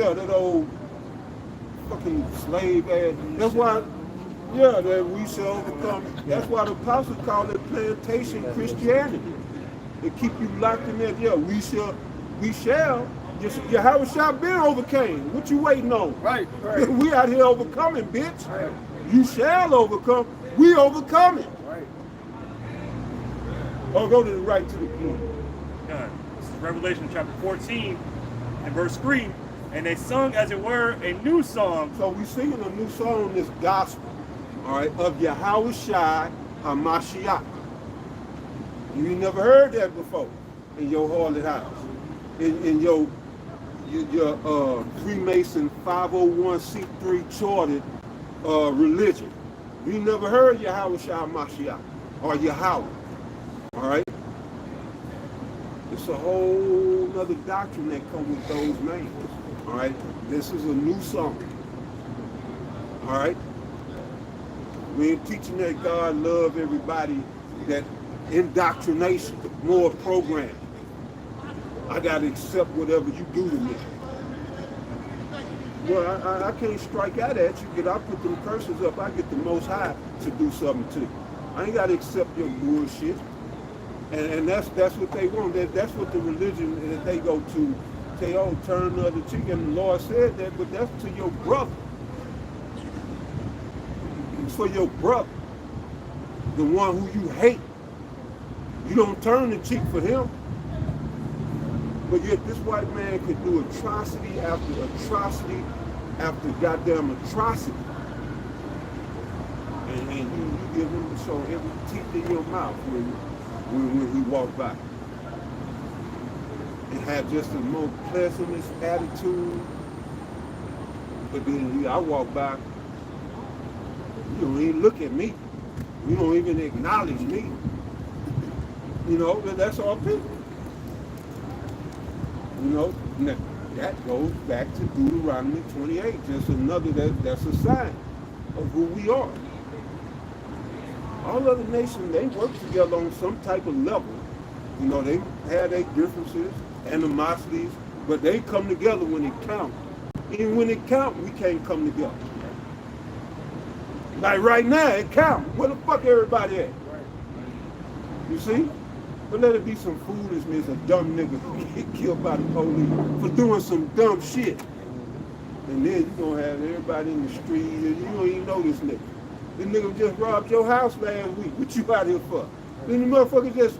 fucking slave ass. That's why, that we shall overcome. That's why the apostles call it plantation Christianity. They keep you locked in that. Yeah, we shall. Yahweh shall be overcame. What you waiting on? Right. We out here overcoming, bitch. Right. You shall overcome. We overcome it. Right. Or go to the right to the point. This is Revelation chapter 14 and verse 3. And they sung, as it were, a new song. So we singing a new song, this gospel, all right, of Yahweh Shai HaMashiach. You ain't never heard that before in your haunted house, in your Freemason 501c3 chartered religion. You never heard Yahweh Shai HaMashiach or Yahweh, all right? It's a whole other doctrine that comes with those names. All right, this is a new song. All right, we ain't teaching that God love everybody. That indoctrination, more programming. I gotta accept whatever you do to me. Well, I can't strike out at you, but I put them curses up. I get the Most High to do something to you. I ain't gotta accept your bullshit. And that's what they want. That's what the religion that they go to. Say, oh, turn the other cheek, and the Lord said that, but that's to your brother. It's for your brother, the one who you hate. You don't turn the cheek for him. But yet this white man could do atrocity after atrocity after goddamn atrocity. And you give him so every teeth in your mouth when he walk by. And have just the most pleasantest attitude. But then I walk by, you don't even look at me. You don't even acknowledge me. You know, that's our people. You know, now, that goes back to Deuteronomy 28. Just another, that's a sign of who we are. All other nations, they work together on some type of level. You know, they have their differences, animosities, but they come together when it counts. Even when it counts, we can't come together. Like right now, it counts. Where the fuck everybody at? You see? But let it be some foolishness, a dumb nigga get killed by the police for doing some dumb shit. And then you're gonna have everybody in the street, and you don't even know this nigga. This nigga just robbed your house last week. What you out here for? Then the motherfucker just,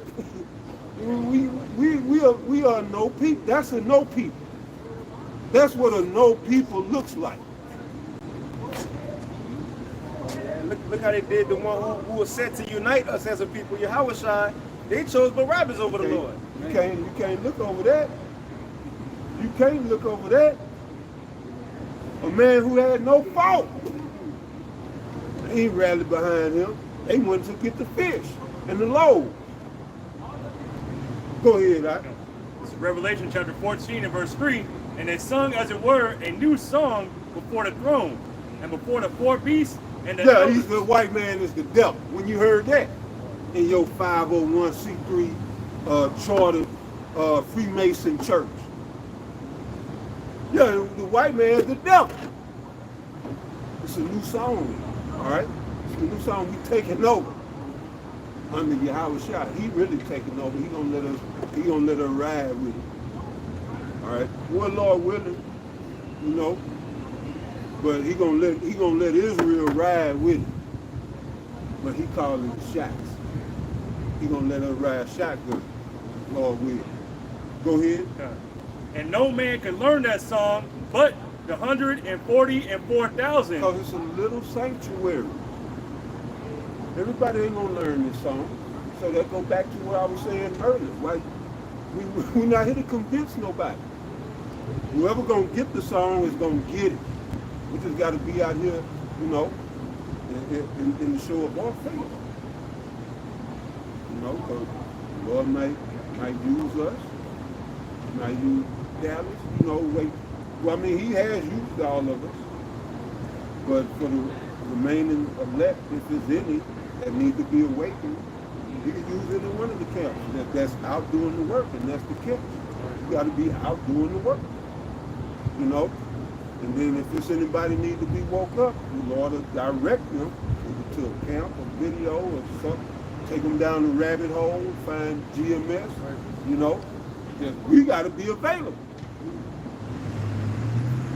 we are no people. That's a no people. That's what a no people looks like. Look how they did the one who was set to unite us as a people. Yahushua, they chose Barabbas over the Lord. You can't look over that. You can't look over that. A man who had no fault. He rallied behind him. They wanted to get the fish and the load. Go ahead, Ike. It's Revelation chapter 14 and verse 3. And they sung, as it were, a new song before the throne and before the four beasts and the elders. He's the white man is the devil. When you heard that in your 501c3 chartered Freemason church. Yeah, the white man is the devil. It's a new song, all right? It's a new song. We taking over under Yahushua. He really taking over. He gonna let us ride with it. All right, one Lord willing, you know, but he gonna let Israel ride with it. But he calling it shots. He gonna let us ride shotgun, Lord willing. Go ahead. And no man can learn that song but the 144,000. Because it's a little sanctuary. Everybody ain't gonna learn this song. So that go back to what I was saying earlier. Like, we're not here to convince nobody. Whoever gonna get the song is gonna get it. We just gotta be out here, you know, in the show of our faith. You know, because the Lord might use us, might use Dallas, you know, well, I mean, he has used all of us. But for the remaining elect, if there's any that need to be awakened, he can use it in one of the camps that's out doing the work, and that's the camp. You got to be out doing the work, you know. And then if there's anybody need to be woke up, the Lord will direct them to a camp, a video, or something. Take them down the rabbit hole, find GMS, you know. Just, we got to be available.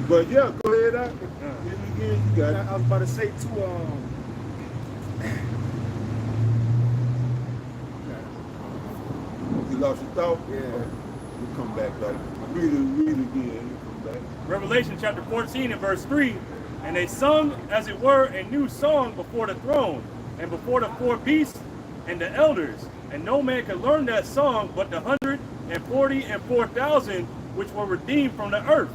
But yeah, go ahead, again, you got it. I was about to say too. You lost your thought? Yeah. You come back, though. Read it again. You come back. Revelation chapter 14 and verse 3. And they sung, as it were, a new song before the throne and before the four beasts and the elders. And no man could learn that song but the 144,000 which were redeemed from the earth.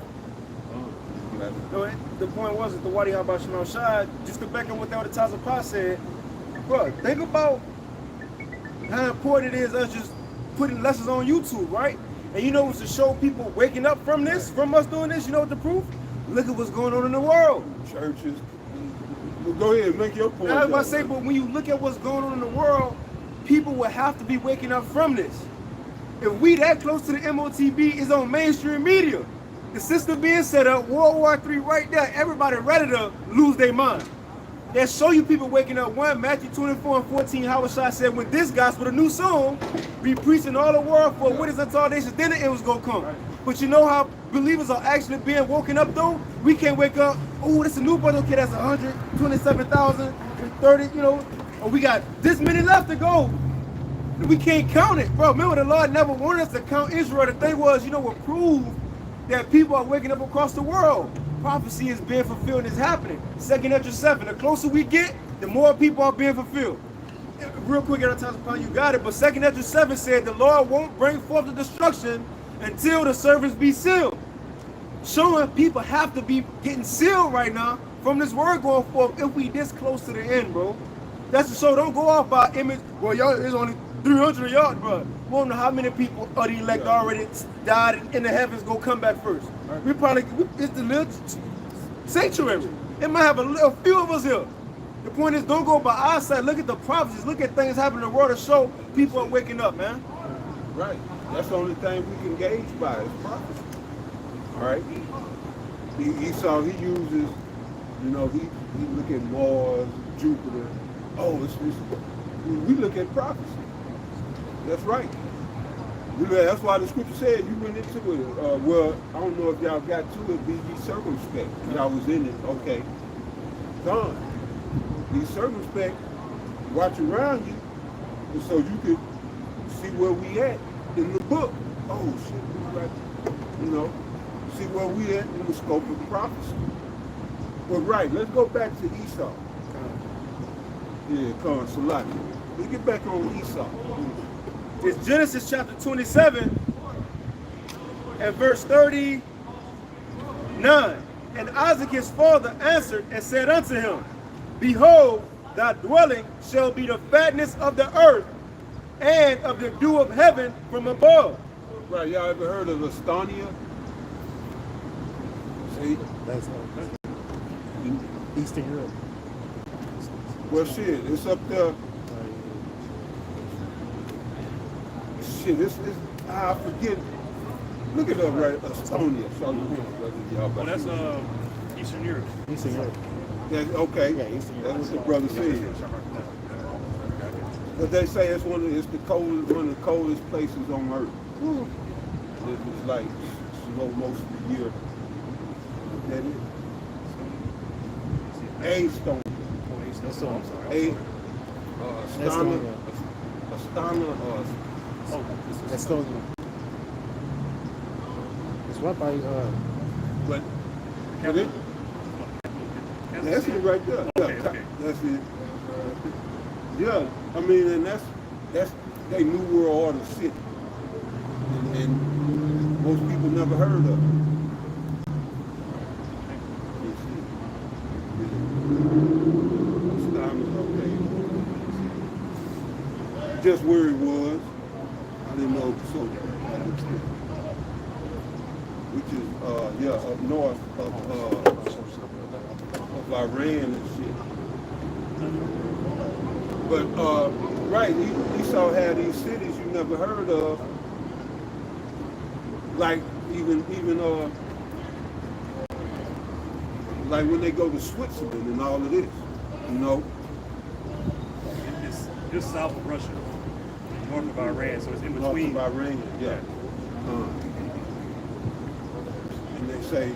No, the point was that the Wadi Habashim Shad, just to back up what the Tazapah said, bro, think about how important it is us just putting lessons on YouTube, right? And you know what's to show people waking up from this, from us doing this, you know what the proof? Look at what's going on in the world. Churches. Well, go ahead, make your point. I was about to say, but when you look at what's going on in the world, people will have to be waking up from this. If we that close to the MOTB is on mainstream media, the system being set up, World War III right there, everybody ready to lose their mind. They show you people waking up. One, Matthew 24 and 14, Hawashai said, when this gospel, the new song, be preaching all the world for witness unto all nations, then the end was going to come. But you know how believers are actually being woken up though? We can't wake up, oh, this is a new brother, okay, that's 127,030, you know, or we got this many left to go. We can't count it, bro. Remember, the Lord never wanted us to count Israel. The thing was, you know what proved that people are waking up across the world. Prophecy is being fulfilled and it's happening. 2nd Ezra 7, the closer we get, the more people are being fulfilled. Real quick, at a time upon you got it, but 2nd Ezra 7 said the Lord won't bring forth the destruction until the servants be sealed. Showing people have to be getting sealed right now from this word going forth if we this close to the end, bro. That's the show. Don't go off by image. Well, y'all, there's only 300 yards, bro. We don't know how many people of the elect already died in the heavens go come back first. It's the little sanctuary. It might have a few of us here. The point is, don't go by eyesight. Look at the prophecies. Look at things happening in the world to show people are waking up, man. Right. That's the only thing we can gauge by is prophecy. All right. Esau, he uses, you know, he look at Mars, Jupiter. Oh, we look at prophecy. That's right. That's why the scripture said you went into it. Well, I don't know if y'all got to it. Be ye circumspect. Y'all was in it. Okay. Done. Be circumspect. Watch around you, and so you could see where we at in the book. Oh shit, we right. You know, see where we at in the scope of prophecy. But right, let's go back to Esau. Yeah, come on, Salaki. Let's get back on Esau. It's Genesis chapter 27 and verse 39. And Isaac his father answered and said unto him, Behold, thy dwelling shall be the fatness of the earth and of the dew of heaven from above. Right, y'all ever heard of Estonia? See? That's Eastern Europe. Well, shit, it's up there. Shit, I forget. Look it up, right? Estonia. Oh, that's Eastern Europe. Eastern Europe. That's okay. Yeah, Eastern Europe. That's what the brother said. But they say it's one of the coldest places on earth. It's like snow most of the year. That is. Estonia. Estonia. Estonia. It's right by But it, that's it right there. Okay. That's it. Yeah, I mean, and that's they New World Order city, and most people never heard of it. Just where it was, I didn't know. So, which is up north of Iran and shit. But right, Esau had these cities you never heard of, like even like when they go to Switzerland and all of this, you know. It's just south of Russia, north of Iran, so it's in North between. of Iran, yeah. And they say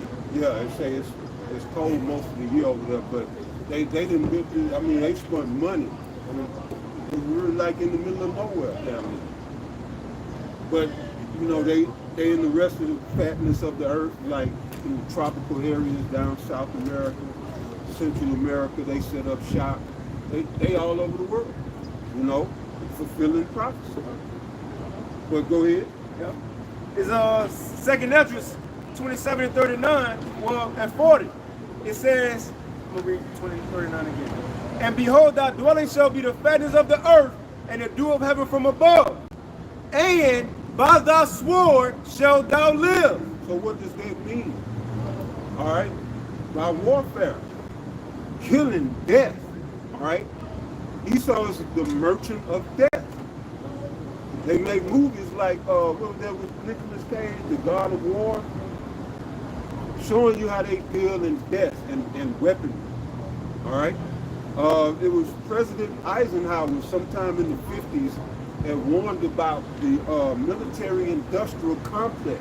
it's cold most of the year over there, but they didn't build. I mean, they spent money. I mean, we were like in the middle of nowhere down there. But you know, they in the rest of the fatness of the earth, like in the tropical areas down South America, Central America, they set up shop. They all over the world, you know, fulfilling prophecy. But go ahead. Yeah. It's Second Esdras 27 and 39, well, and 40. It says, I'm going to read 20 and 39 again. And behold, thy dwelling shall be the fatness of the earth, and the dew of heaven from above. And by thy sword shalt thou live. So what does that mean? All right, by warfare, killing, death. All right, Esau is the merchant of death. They make movies like what was that with Nicolas Cage, The God of War, showing you how they deal in death and weaponry. All right, it was President Eisenhower sometime in the 50s that warned about the military-industrial complex.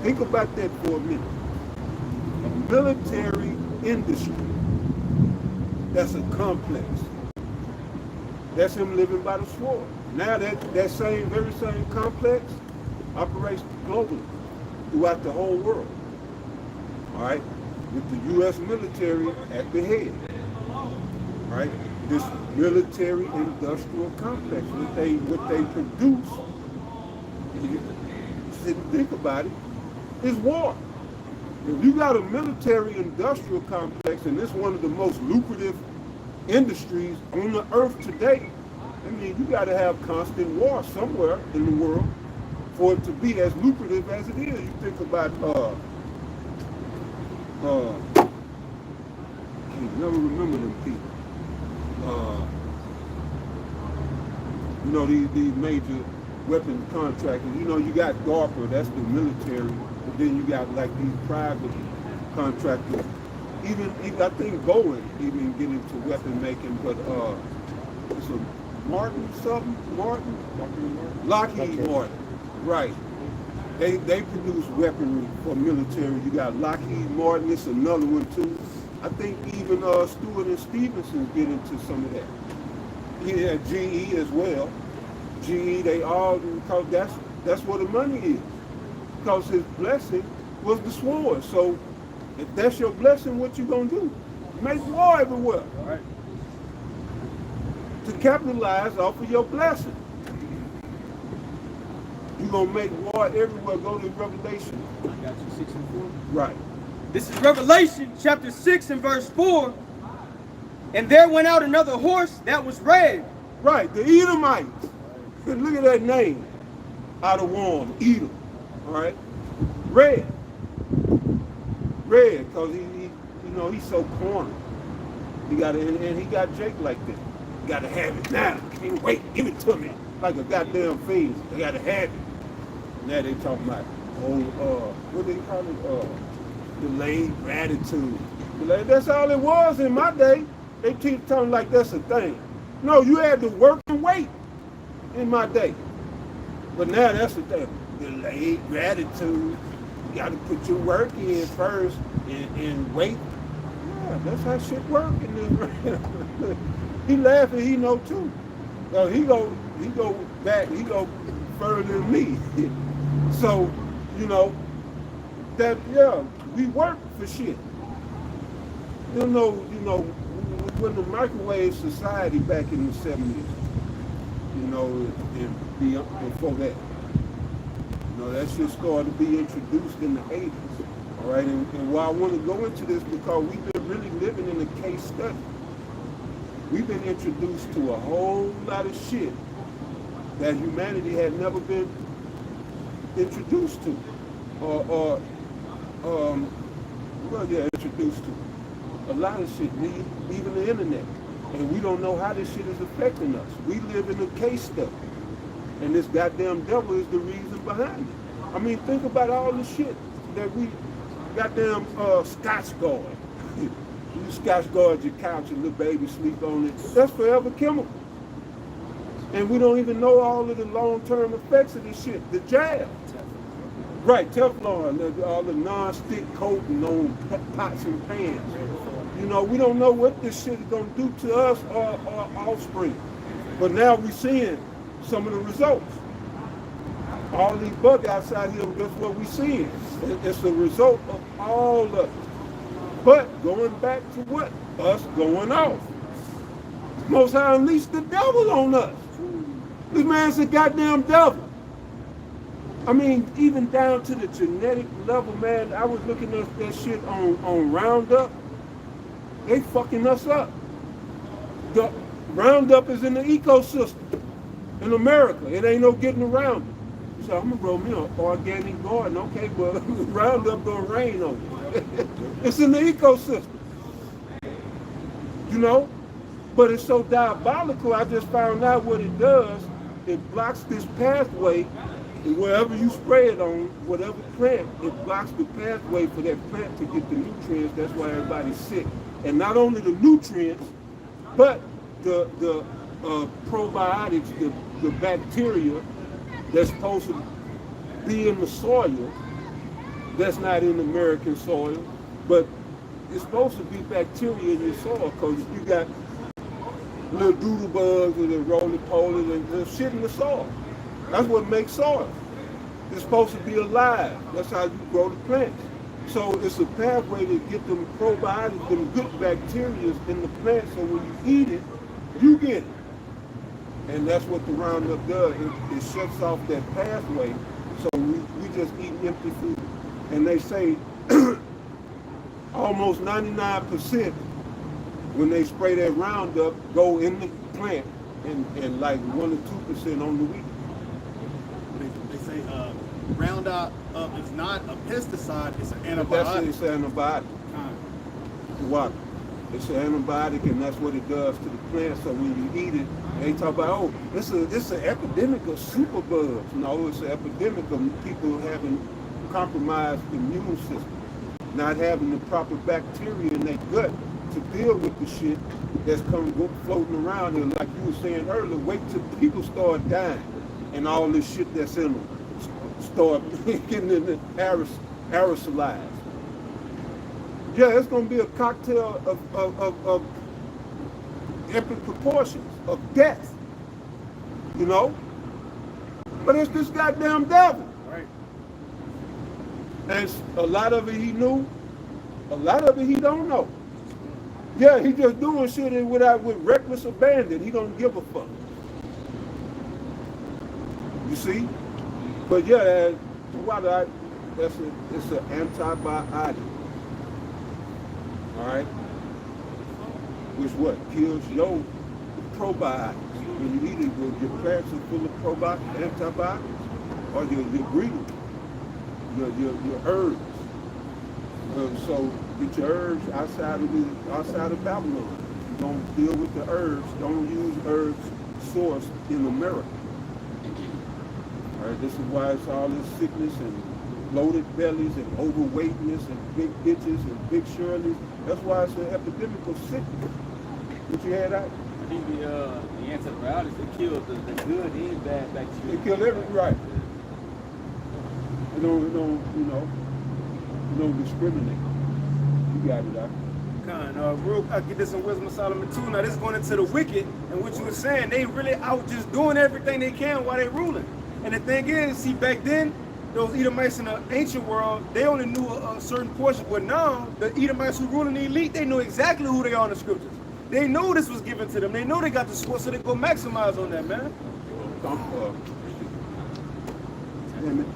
Think about that for a minute. A military industry. That's a complex. That's him living by the sword. Now that very same complex operates globally throughout the whole world. All right, with the U.S. military at the head. All right, this military-industrial complex, what they produce, if you sit and think about it, is war. If you got a military-industrial complex, and it's one of the most lucrative industries on the earth today, I mean, you got to have constant war somewhere in the world for it to be as lucrative as it is. You think about, I can never remember them people. You know, these major weapons contractors. You know, you got DARPA, that's the military, but then you got like these private contractors. Even I think Boeing even get into weapon making, but it's a Martin something, Lockheed Martin, right? They produce weaponry for military. You got Lockheed Martin. It's another one too. I think even Stewart and Stevenson get into some of that. Yeah, GE as well. GE, they all, because that's where the money is. Because his blessing was the sword. So if that's your blessing, what you gonna do? Make war everywhere. All right. To capitalize off of your blessing. You're gonna make war everywhere. Go to Revelation. I got you, 6 and 4. Right. This is Revelation chapter 6 and verse 4. And there went out another horse that was red. Right, the Edomites. Look at that name. Out of warm, Edom. All right. Red. Red, because he's so corny. He got it, and he got Jake like that. You gotta have it now. Can't wait. Give it to me. Like a goddamn fiend. They gotta have it. Now they talking about what they call it? Delayed gratitude. That's all it was in my day. They keep talking like that's a thing. No, you had to work and wait in my day. But now that's the thing. Delayed gratitude. You gotta put your work in first and wait. Yeah, that's how shit work. He laughing, he know too. So he go back, he go further than me. So, that we work for shit. You know, when the microwave society back in the 70s, and before that. That shit started to be introduced in the 80s. All right, and why I want to go into this because we've been really living in a case study. We've been introduced to a whole lot of shit that humanity had never been introduced to, introduced to. A lot of shit, even the internet, and we don't know how this shit is affecting us. We live in a case study, and this goddamn devil is the reason behind it. I mean, think about all the shit that we goddamn Scotch guard. You Scotch guard your couch and little baby sleep on it. That's forever chemical. And we don't even know all of the long-term effects of this shit. The jab. Right, Teflon, all the non-stick coating on pots and pans. We don't know what this shit is going to do to us or our offspring. But now we're seeing some of the results. All these bugs outside here, that's what we're seeing. It's a result of all of it. But going back to what? Us going off. Most High unleashed the devil on us. This man's a goddamn devil. I mean, even down to the genetic level, man. I was looking at that shit on Roundup. They fucking us up. The Roundup is in the ecosystem in America. It ain't no getting around it. So I'm gonna grow me an organic garden. Okay, but Roundup don't rain on it. It's in the ecosystem. But it's so diabolical. I just found out what it does. It blocks this pathway. And wherever you spray it on, whatever plant, it blocks the pathway for that plant to get the nutrients. That's why everybody's sick. And not only the nutrients, but the probiotics, the bacteria that's supposed to be in the soil, that's not in American soil, but it's supposed to be bacteria in your soil because you got little doodle bugs or the roly-polies and the shit in the soil. That's what makes soil. It's supposed to be alive. That's how you grow the plants. So it's a pathway to get them probiotics, them good bacteria in the plant, so when you eat it, you get it. And that's what the Roundup does. It shuts off that pathway, so we just eat empty food. And they say almost 99% when they spray that Roundup go in the plant and like 1 or 2% on the wheat. They say Roundup is not a pesticide, it's an antibiotic. It's an antibiotic. The water. It's an antibiotic, and that's what it does to the plant. So when you eat it, they talk about, oh, it's an epidemic of superbugs. No, it's an epidemic of people having compromised immune system, not having the proper bacteria in their gut to deal with the shit that's floating around here. Like you were saying earlier, wait till people start dying and all this shit that's in them start getting in the aerosolized. Yeah, it's going to be a cocktail of epic proportions of death, you know? But it's this goddamn devil. Right. And a lot of it he knew, a lot of it he don't know. Yeah, he just doing shit with reckless abandon. He don't give a fuck. You see? But yeah, it's an antibiotic. All right? Which what? Kills your probiotics. When you eat it, your plants are full of probiotics, antibiotics, or your ingredients, your herbs. So get your herbs outside of Babylon. Don't deal with the herbs. Don't use herbs sourced in America. All right, this is why it's all this sickness and bloated bellies and overweightness and big bitches and big Shirleys. That's why it's an epidemic of sickness. What you had out? I think the antibiotics, they kill the good and bad bacteria. They kill everything, right. You don't discriminate. You got it out. I get this in Wisdom of Solomon 2. Now this is going into the wicked, and what you were saying, they really out just doing everything they can while they ruling. And the thing is, see, back then, those Edomites in the ancient world, they only knew a certain portion, but now the Edomites who rule in the elite, they know exactly who they are in the scriptures. They know this was given to them. They know they got the source, so they go maximize on that, man. Damn it.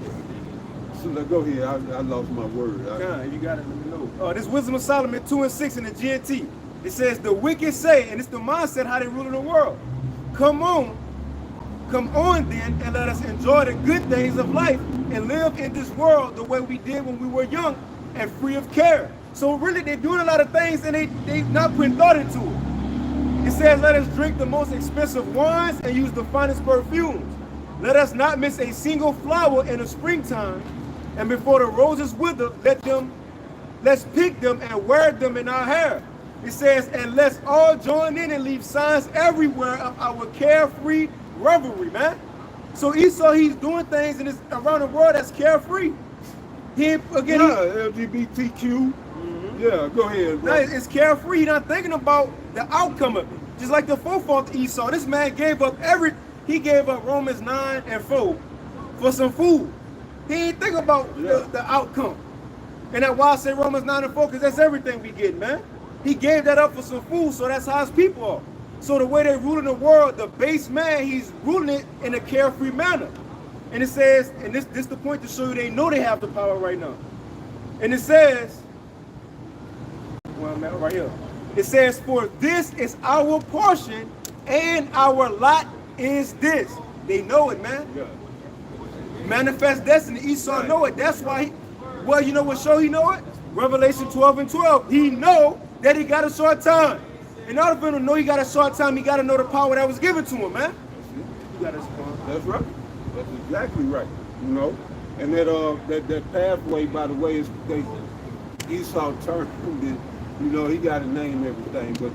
So go ahead. I lost my word. You got it. Let me know. This Wisdom of Solomon 2 and 6 in the GNT. It says, the wicked say, and it's the mindset how they rule in the world. Come on then, and let us enjoy the good things of life and live in this world the way we did when we were young and free of care. So really, they're doing a lot of things and they not putting thought into it. It says, let us drink the most expensive wines and use the finest perfumes. Let us not miss a single flower in the springtime. And before the roses wither, let's pick them and wear them in our hair. It says, and let's all join in and leave signs everywhere of our carefree revelry, man. So Esau, he's doing things in this around the world that's carefree. LGBTQ. Yeah, go ahead, bro. It's carefree. He's not thinking about the outcome of it. Just like the fourth Esau, this man gave up he gave up Romans 9 and 4 for some food. He ain't think about the outcome. And that's why I say Romans 9 and 4, because that's everything we get, man. He gave that up for some food, so that's how his people are. So the way they rule in the world, the base man, he's ruling it in a carefree manner. And it says, and this the point to show you they know they have the power right now. And it says, well, I'm at right here. It says, for this is our portion and our lot is this. They know it, man. Yeah. Manifest destiny. Esau know it. That's why well, you know what show he know it? Revelation 12 and 12. He know that he got a short time. In order for him to know he got a short time, he got to know the power that was given to him, man. You got That's right. That's exactly right. You know, and that pathway, by the way, is Esau turned it. You know, he got to name everything, but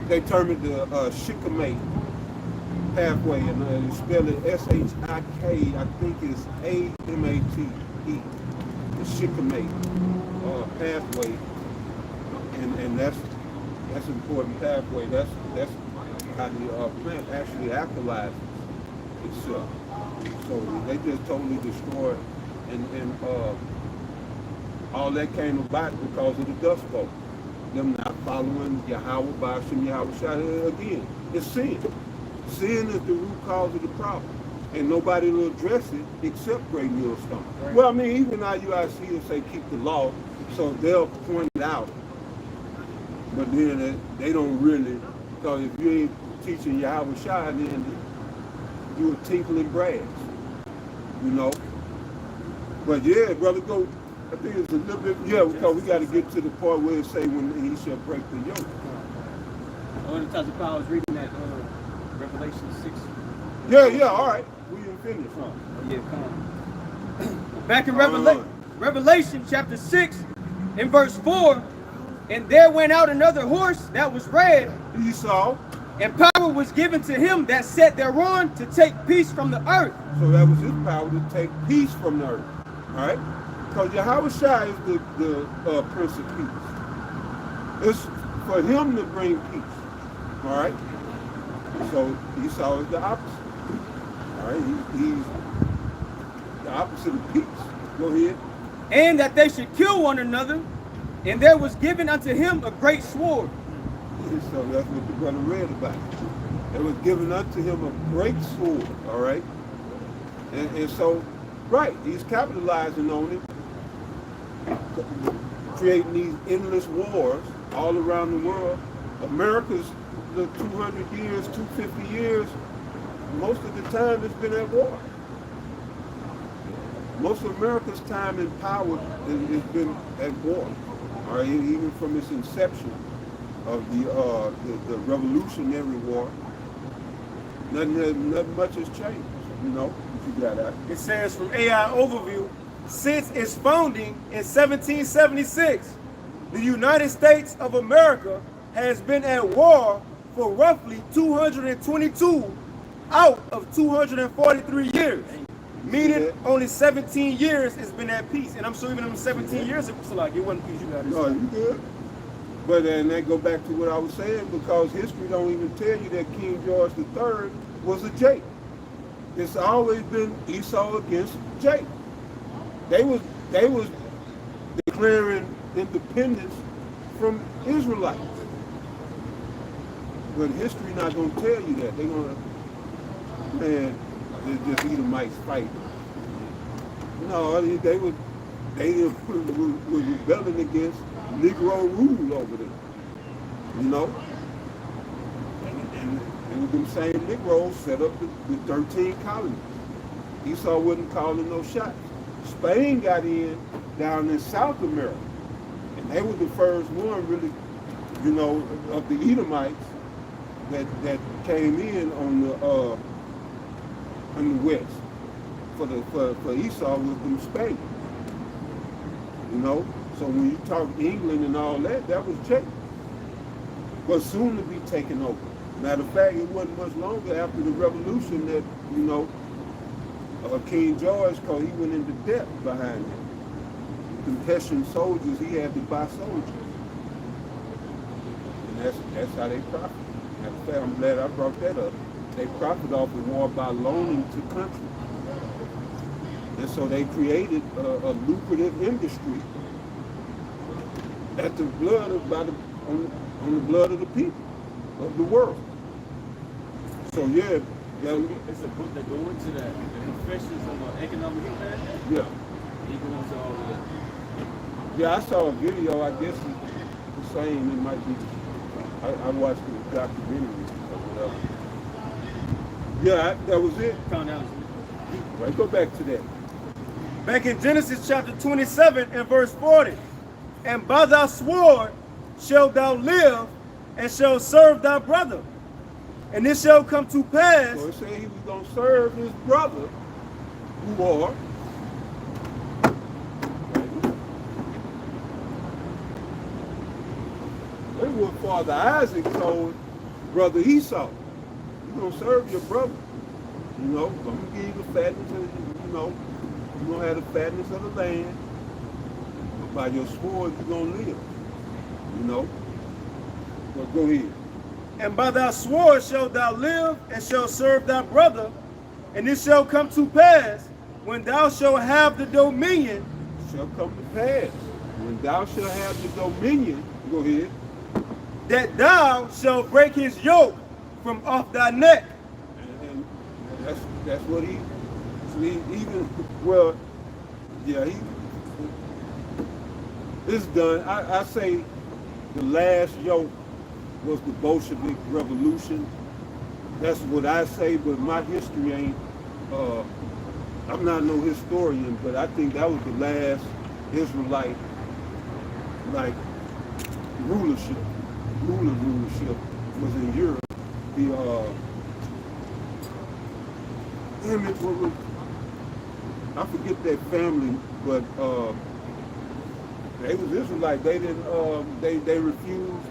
they termed it the Shikhamate pathway, and they spell it S-H-I-K. I think it's A-M-A-T-E. The Shikhamate pathway, and that's an important pathway. That's how the plant actually actualizes itself. So they just totally destroyed, and all that came about because of the Dust Bowl. Them not following Yahweh, Ba'ashem Yahweh Shai. Again, it's sin. Sin is the root cause of the problem. And nobody will address it except Great Millstone. Right. Well, I mean, even IUIC will say keep the law, so they'll point it out. But then they don't really, because if you ain't teaching Yahweh Shai, and then you were tinkling brass, you know. But yeah, brother, go. I think it's a little bit, yeah, because we got to get to the part where it say when he shall break the yoke. One of the times I was reading that Revelation 6. Yeah, all right. We didn't finish, huh? Yeah, come on. Back in Revelation chapter 6, in verse 4, and there went out another horse that was red, Esau. and power was given to him that sat thereon to take peace from the earth. So that was his power to take peace from the earth. All right? Because Yahweh Shai is the Prince of Peace. It's for him to bring peace. All right? So Esau is the opposite. All right? He's the opposite of peace. Go ahead. And that they should kill one another, and there was given unto him a great sword. So that's what the brother read about. It was given unto him a great sword, all right? And so, right, he's capitalizing on it, creating these endless wars all around the world. America's the 200 years, 250 years, most of the time it's been at war. Most of America's time in power has been at war, all right? Even from its inception of the Revolutionary War, nothing much has changed, you know, what you got out. It says from AI Overview, since its founding in 1776, the United States of America has been at war for roughly 222 out of 243 years. Meaning only 17 years has been at peace. And I'm sure even in them 17 years, it was like it wasn't peace. You got it. No, you good. But then that go back to what I was saying, because history don't even tell you that King George III was a Jake. It's always been Esau against Jake. They was declaring independence from Israelites. But history not gonna tell you that. They're gonna, man, they're just Edomites fighting. No, they were rebelling against Negro rule over them, you know? And them same Negroes set up the 13 colonies. Esau wasn't calling no shots. Spain got in down in South America, and they were the first one really, you know, of the Edomites that came in on the west. For Esau was them Spain, you know? So when you talk England and all that, that was Jacob. But soon to be taken over. Matter of fact, it wasn't much longer after the revolution that, you know, King George, because he went into debt behind it. Confession soldiers, he had to buy soldiers. And that's how they profit. Matter of fact, I'm glad I brought that up. They profit off the war by loaning to countries. And so they created a lucrative industry at the blood on the blood of the people of the world. So yeah, it's a book that goes into that, the confessions of economic impact. Yeah. He goes into all of that. Yeah, I saw a video. I guess it's the same. It might be. I watched the documentary or whatever. Yeah, that was it. Found out. Right, go back to that. Back in Genesis chapter 27 and verse 40, and by thy sword shalt thou live, and shall serve thy brother. And it shall come to pass. So it said he was going to serve his brother, who are that's what Father Isaac told brother Esau. You're going to serve your brother. You know, I'm going to give you the fatness of, you know, you're going to have the fatness of the land. But by your sword, you're going to live. You know? Well, go ahead. And by thy sword shalt thou live, and shall serve thy brother. And it shall come to pass, when thou shalt have the dominion. Shall come to pass. When thou shalt have the dominion, go ahead. That thou shalt break his yoke from off thy neck. And that's what he even, well, yeah, it's done. I say the last yoke was the Bolshevik Revolution That's what I say, but my history ain't, I'm not no historian, but I think that was the last Israelite, like, rulership was in Europe. The, damn it, what was, I forget that family, but they was Israelite. They didn't, they refused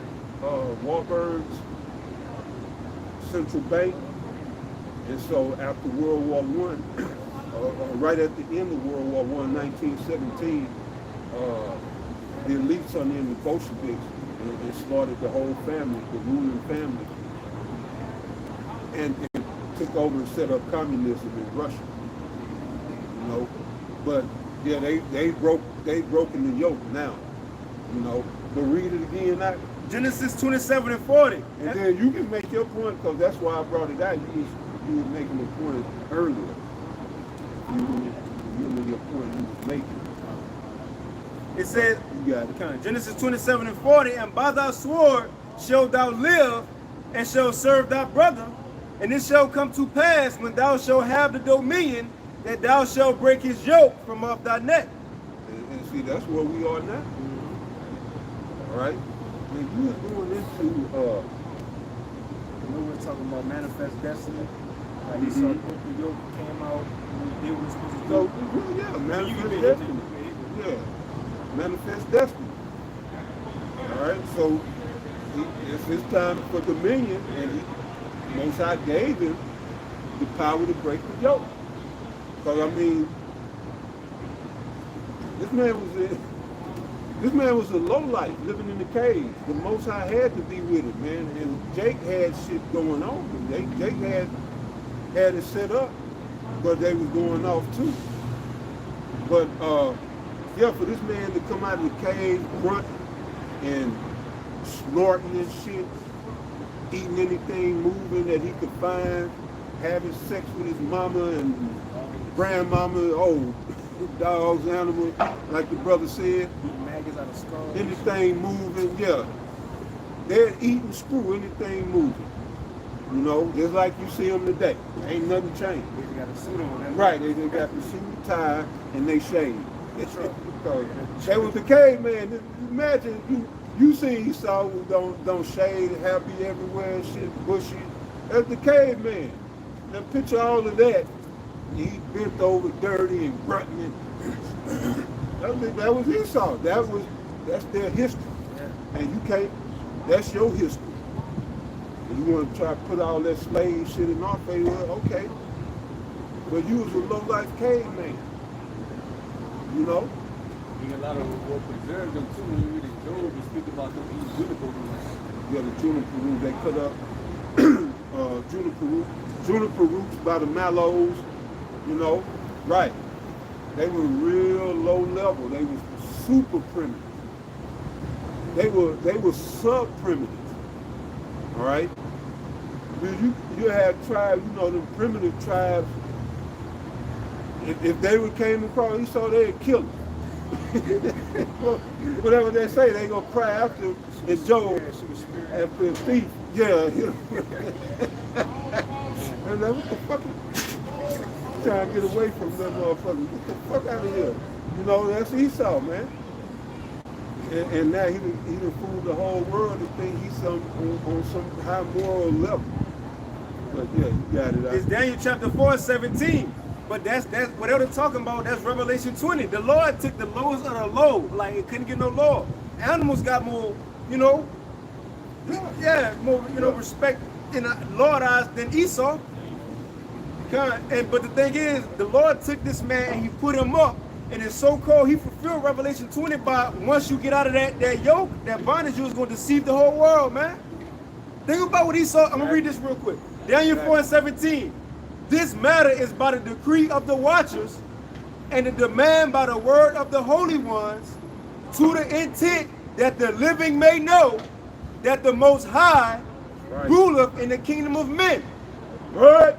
Warburg's central bank. And so after World War I, right at the end of World War I, 1917, the elites under the Bolsheviks and slaughtered the whole family, the ruling family, and took over and set up communism in Russia. You know, but yeah, they broken the yoke now. You know, but read it again now. Genesis 27 and 40. And then you can make your point, because that's why I brought it out. You was making a point earlier. You made your point you was making. It says, You got it. Genesis 27 and 40, and by thy sword shalt thou live, and shalt serve thy brother, and it shall come to pass when thou shalt have the dominion, that thou shalt break his yoke from off thy neck. And see, that's where we are now. All right? When you was going into, We were talking about manifest destiny. Like he saw the yoke came out, they were supposed to so, do. yeah, You manifest can be destiny. Yeah, manifest destiny. All right, so it's his time for dominion, and Most High gave him the power to break the yoke. Because I mean, this man was a lowlife living in the cave. The Most High had to be with him, man. And Jake had shit going on. Jake had it set up, but they was going off too. But yeah, for this man to come out of the cave, grunt and snorting and shit, eating anything moving that he could find, having sex with his mama and grandmama, dogs, animals, like the brother said. Maggots out of skulls. Anything moving, yeah. They're eating screw, anything moving. You know, just like you see them today. Ain't nothing changed. They got a suit on them. Right, they got the suit, tie, and they shave. They was the caveman. Imagine you see Esau who don't shave, happy everywhere and shit, bushy. That's the caveman. Now picture all of that. He bent over, dirty and grunting. That was Esau. That's their history. And you can't. That's your history. And you want to try to put all that slave shit in our favor? Okay. But you was a low life caveman. You know. And a lot of what preserved them too. When you read the Job, you speak about them eating juniper roots. Yeah, the juniper roots. They cut up juniper roots by the mallows. You know, right? They were real low level. They were super primitive. They were sub primitive. All right. You had tribes. You know, the primitive tribes. If they would came across Esau, they'd kill him. Whatever they say, they gonna cry after and Job after a thief. Yeah. And then what the fuck? Trying to get away from them motherfuckers. Get the fuck out of here. You know, that's Esau, man. And now he done fooled the whole world to think he's on some high moral level. But yeah, you got it. It's Daniel chapter 4:17. But that's what they're talking about. That's Revelation 20. The Lord took the lowest of the low. Like it couldn't get no lower. Animals got more, you know, more, you know, respect in the Lord's eyes than Esau. But the thing is, the Lord took this man and he put him up. And it's so cold, he fulfilled Revelation 20 by once you get out of that yoke, that bondage, you was going to deceive the whole world, man. Think about what Esau, I'm going to read this real quick. Daniel 4:17. This matter is by the decree of the watchers and the demand by the word of the holy ones, to the intent that the living may know that the Most High ruleth in the kingdom of men,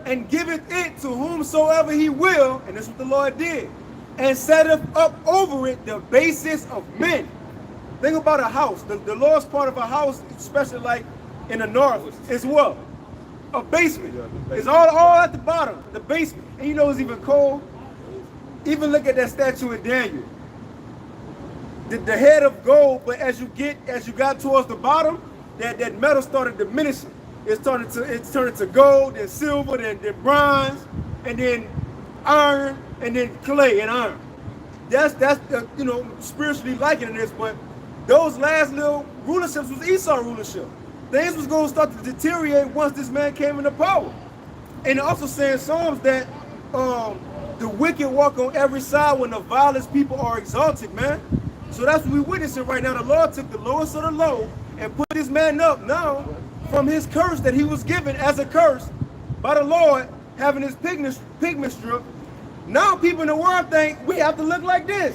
and giveth it to whomsoever he will, and that's what the Lord did, and setteth up over it the basis of men. Think about a house. The lowest part of a house, especially like in the north, is what? a basement. Yeah, the basement. It's all at the bottom, the basement. And you know it's even cold. Even look at that statue in Daniel. The head of gold, but as you got towards the bottom, that metal started diminishing. It's turned into gold, then silver, then bronze, and then iron, and then clay and iron. That's the, you know, spiritually likening this, but those last little rulerships was Esau rulership. Things was going to start to deteriorate once this man came into power. And it also saying Psalms that the wicked walk on every side when the vilest people are exalted, man. So that's what we're witnessing right now. The Lord took the lowest of the low and put this man up now from his curse that he was given as a curse by the Lord, having his pigment strip. Now people in the world think we have to look like this.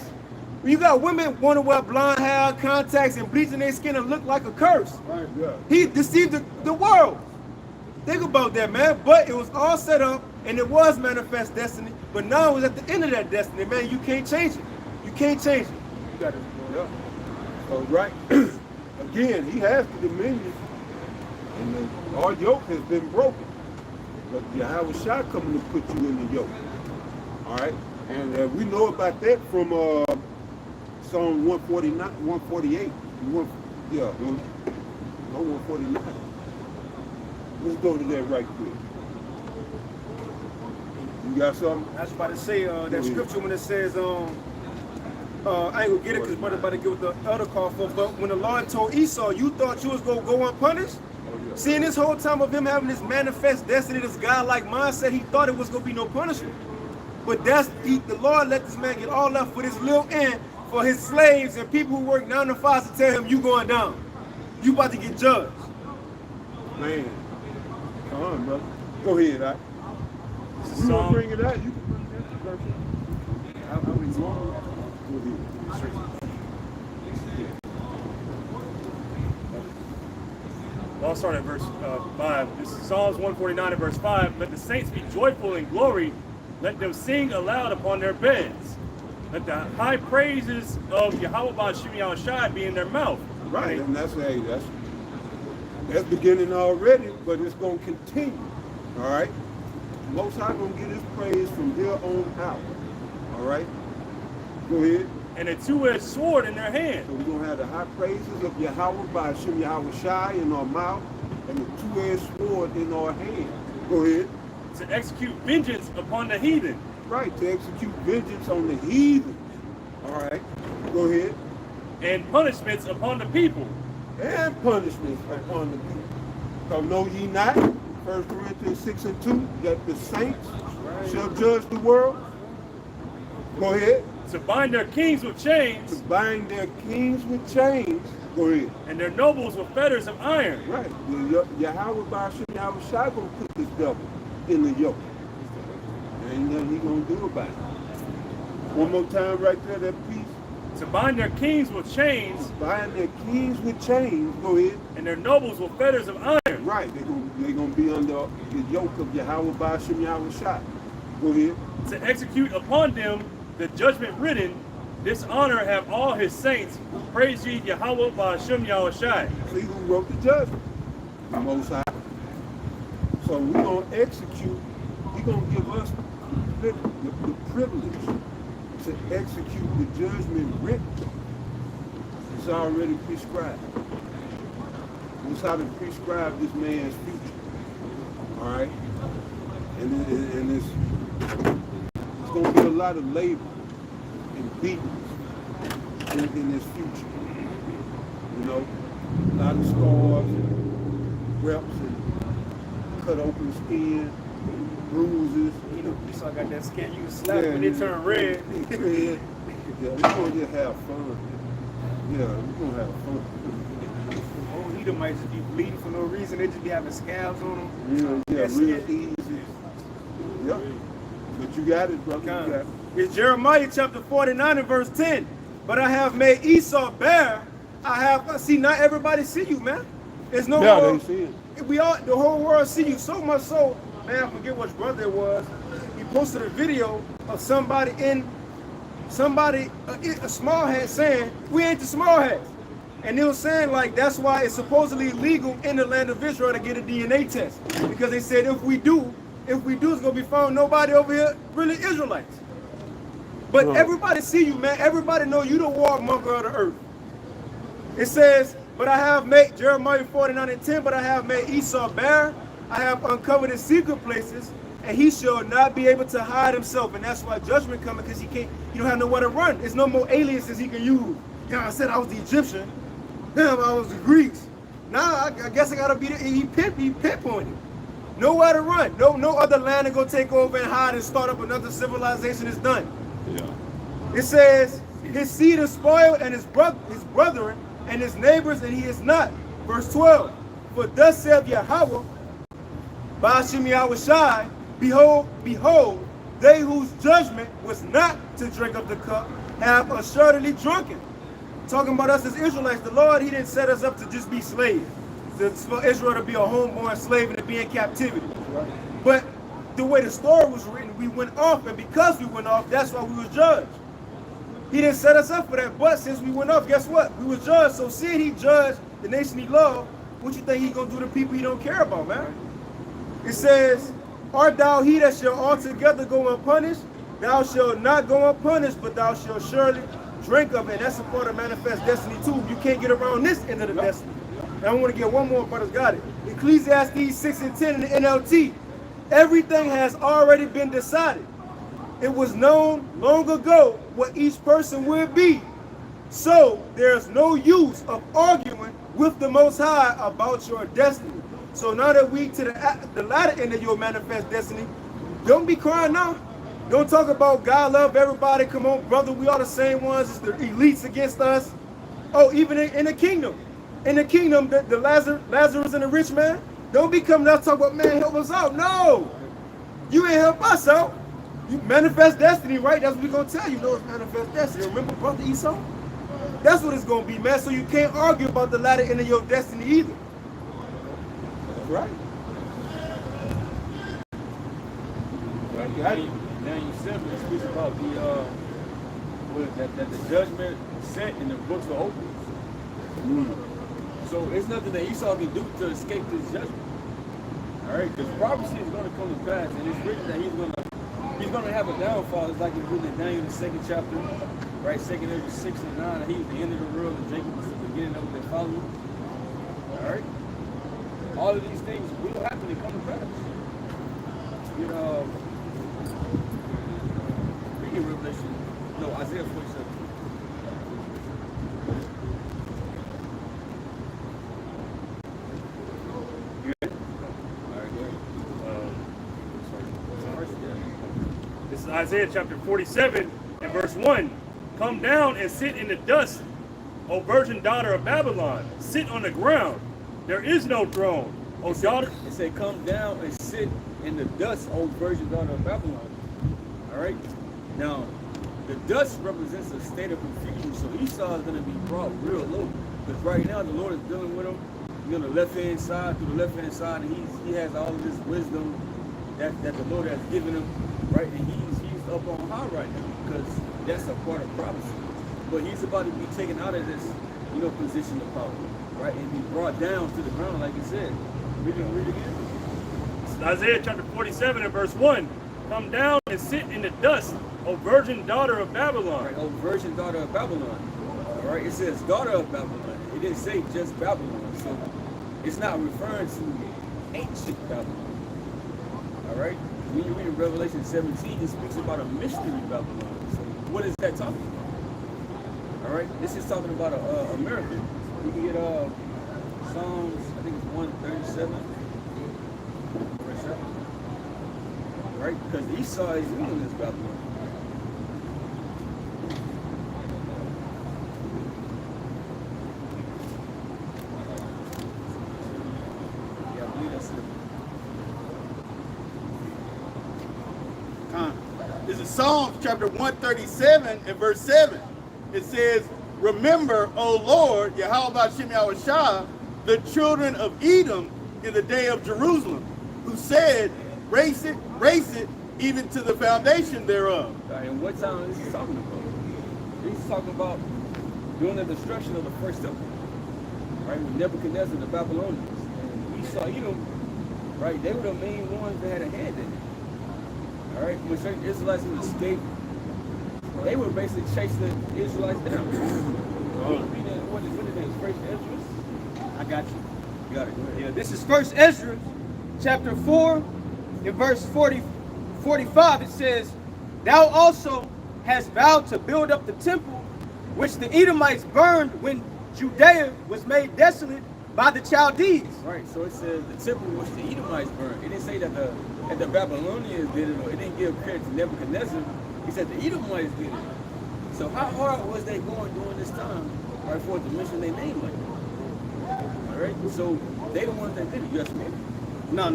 When you got women want to wear blonde hair, contacts, and bleaching their skin and look like a curse. Right, yeah. He deceived the world. Think about that, man. But it was all set up, and it was manifest destiny. But now it's at the end of that destiny, man. You can't change it. You can't change it. You got it. Yeah. So right, again, he has the dominion, and our yoke has been broken. But Yahweh Shai coming to put you in the yoke. All right, and we know about that from Psalm 149, 148. 149. Let's go to that right quick. You got something? I was about to say that scripture when it says, I ain't gonna get it because brother about to get with the other call for, but when the Lord told Esau, you thought you was gonna go unpunished? Yeah. Seeing this whole time of him having this manifest destiny, this godlike mindset, he thought it was gonna be no punishment. But the Lord let this man get all left for this little end for his slaves and people who work 9 to 5 to tell him you going down. You about to get judged. Man, come on, brother. Go ahead, right? You want to bring it out? You can bring that verse. Go ahead. I'll start at verse 5. This is Psalms 149 and verse 5. Let the saints be joyful in glory. Let them sing aloud upon their beds. Let the high praises of Yahweh Ba'Shem Yahushai be in their mouth. Right, and that's beginning already, but it's going to continue. All right? Most High going to get his praise from here on out. All right? Go ahead. And a two-edged sword in their hand. So we're going to have the high praises of Yahweh Ba'Shem Yahushai in our mouth and the two-edged sword in our hand. Go ahead. To execute vengeance upon the heathen. Right, to execute vengeance on the heathen. All right, go ahead. And punishments upon the people. And punishments upon the people. So know ye not, 1 Corinthians 6 and 2, that the saints shall judge the world. Go ahead. To bind their kings with chains. To bind their kings with chains. Go ahead. And their nobles with fetters of iron. Right. Yahweh Ba'Shem Yahushai going to put this devil in the yoke. There ain't nothing he going to do about it. One more time right there, that piece. To bind their kings with chains. Bind their kings with chains. Go ahead. And their nobles with fetters of iron. Right. They're going to be under the yoke of Yahweh Ba'Shem Yahushai. Go ahead. To execute upon them the judgment written, this honor have all his saints. Praise ye Yahweh Ba'Shem Yahushai. See who wrote the judgment? The Most High. So we're going to execute. He's going to give us the privilege to execute the judgment written. It's already prescribed. Most High to prescribe this man's future. All right? And it's going to be a lot of labor and beatings in this future. You know, a lot of scars and reps and cut open skin, bruises. You know, you saw I got that skin, you can slap when they turn red. Yeah, we're going to just have fun. Yeah, we're going to have fun. Old Edom might just be bleeding for no reason. They just be having scabs on them. Yeah, real easy. Yep. But you got it, brother. You got it. It's Jeremiah chapter 49 and verse 10. But I have made Esau bare. See, not everybody see you, man. There's no Yeah, they see it. The whole world see you so much so, man, I forget which brother it was. He posted a video of somebody a small hat saying, we ain't the small hats. And they were saying like that's why it's supposedly illegal in the land of Israel to get a DNA test. Because they said if we do, it's gonna be found nobody over here really Israelites. But everybody see you, man. Everybody know you the warmonger of the earth. It says, but I have made, Jeremiah 49:10, but I have made Esau bare. I have uncovered his secret places, and he shall not be able to hide himself. And that's why judgment coming, because he don't have nowhere to run. There's no more aliases he can use. Yeah, I said I was the Egyptian. Damn, I was the Greeks. Nah, I guess I gotta be the, he pinpointed. Nowhere to run. No other land to go take over and hide and start up another civilization is done. Yeah. It says, his seed is spoiled and his brethren and his neighbors, and he is not. Verse 12. For thus saith Yahweh, Ba'ashim Yahushai, behold, they whose judgment was not to drink of the cup have assuredly drunken. Talking about us as Israelites, the Lord, he didn't set us up to just be slaves. For Israel to be a homeborn slave and to be in captivity. But the way the story was written, we went off, and because we went off, that's why we was judged. He didn't set us up for that, but since we went off, guess what? We was judged. So seeing he judged the nation he loved, what you think he gonna do to people he don't care about, man? It says, art thou he that shall altogether go unpunished? Thou shalt not go unpunished, but thou shalt surely drink of it. And that's a part of manifest destiny too. You can't get around this end of the destiny. And I want to get one more, brothers got it. Ecclesiastes 6:10 in the NLT. Everything has already been decided. It was known long ago what each person would be. So there's no use of arguing with the Most High about your destiny. So now that we to the latter end of your manifest destiny, don't be crying now. Don't talk about God love everybody. Come on, brother, we are the same ones. It's the elites against us. Oh, even in the kingdom. In the kingdom, the Lazarus and the rich man, don't be coming out talking about, man, help us out. No, you ain't help us out. You manifest destiny, right? That's what we're going to tell you. No, it's manifest destiny. Remember brother Esau? That's what it's going to be, man. So you can't argue about the latter end of your destiny either. Right? Daniel 7 speaks about that the judgment set and the books are open. So it's nothing that Esau can do to escape this judgment. All right, because prophecy is going to come to pass, and it's written that he's going to have a downfall. It's like it's written in Daniel the 2nd chapter, right? 2nd Ezra 6 and 9. That he was the end of the world, and Jacob was the beginning of what they followed. All right, all of these things will happen and come to pass. You know, reading Revelation, no, Isaiah 47. This is Isaiah chapter 47 and verse 1. Come down and sit in the dust, O virgin daughter of Babylon. Sit on the ground. There is no throne. O daughter. It said, come down and sit in the dust, O virgin daughter of Babylon. All right. Now, the dust represents a state of confusion. So Esau is going to be brought real low. Because right now the Lord is dealing with him. He's on the left-hand side, through the left-hand side, and he has all of this wisdom that the Lord has given him, right? And he's up on high right now because that's a part of prophecy. But he's about to be taken out of this, position of power, right? And be brought down to the ground, like it said. Read it again. It's Isaiah chapter 47 and verse 1. Come down and sit in the dust, O virgin daughter of Babylon. Right, O virgin daughter of Babylon. All right, it says daughter of Babylon. It didn't say just Babylon. So it's not referring to ancient Babylon. All right? When you read in Revelation 17, it speaks about a mystery Babylon. So what is that talking about? All right? This is talking about America. We can get Psalms, I think it's 137. Verse 7. Right? Because Esau is ruling this Babylon. Yeah, I believe that's it. This is Psalms chapter 137 and verse 7. It says, remember, O Lord, Yahweh Ba'ashim Yahushai, the children of Edom in the day of Jerusalem, who said, race it, even to the foundation thereof. Right, and what time is he talking about? He's talking about during the destruction of the first temple. right? With Nebuchadnezzar, the Babylonians, and Esau, Edom, right? They were the main ones that had a hand in it. All right, when certain Israelites would escape, they would basically chase the Israelites down. What is it? First Ezra? I got you. You got it. Go ahead. Yeah, this is First Ezra, chapter 4, in verse 45. It says, "Thou also hast vowed to build up the temple, which the Edomites burned when Judea was made desolate by the Chaldees." Right, so it says the temple which the Edomites burned. It didn't say that the Babylonians did it, or it didn't give credit to Nebuchadnezzar. He said the Edomites did it. So how hard was they going during this time, right, for it to mention their name like that? All right, so they the ones that did it. You ask me? No.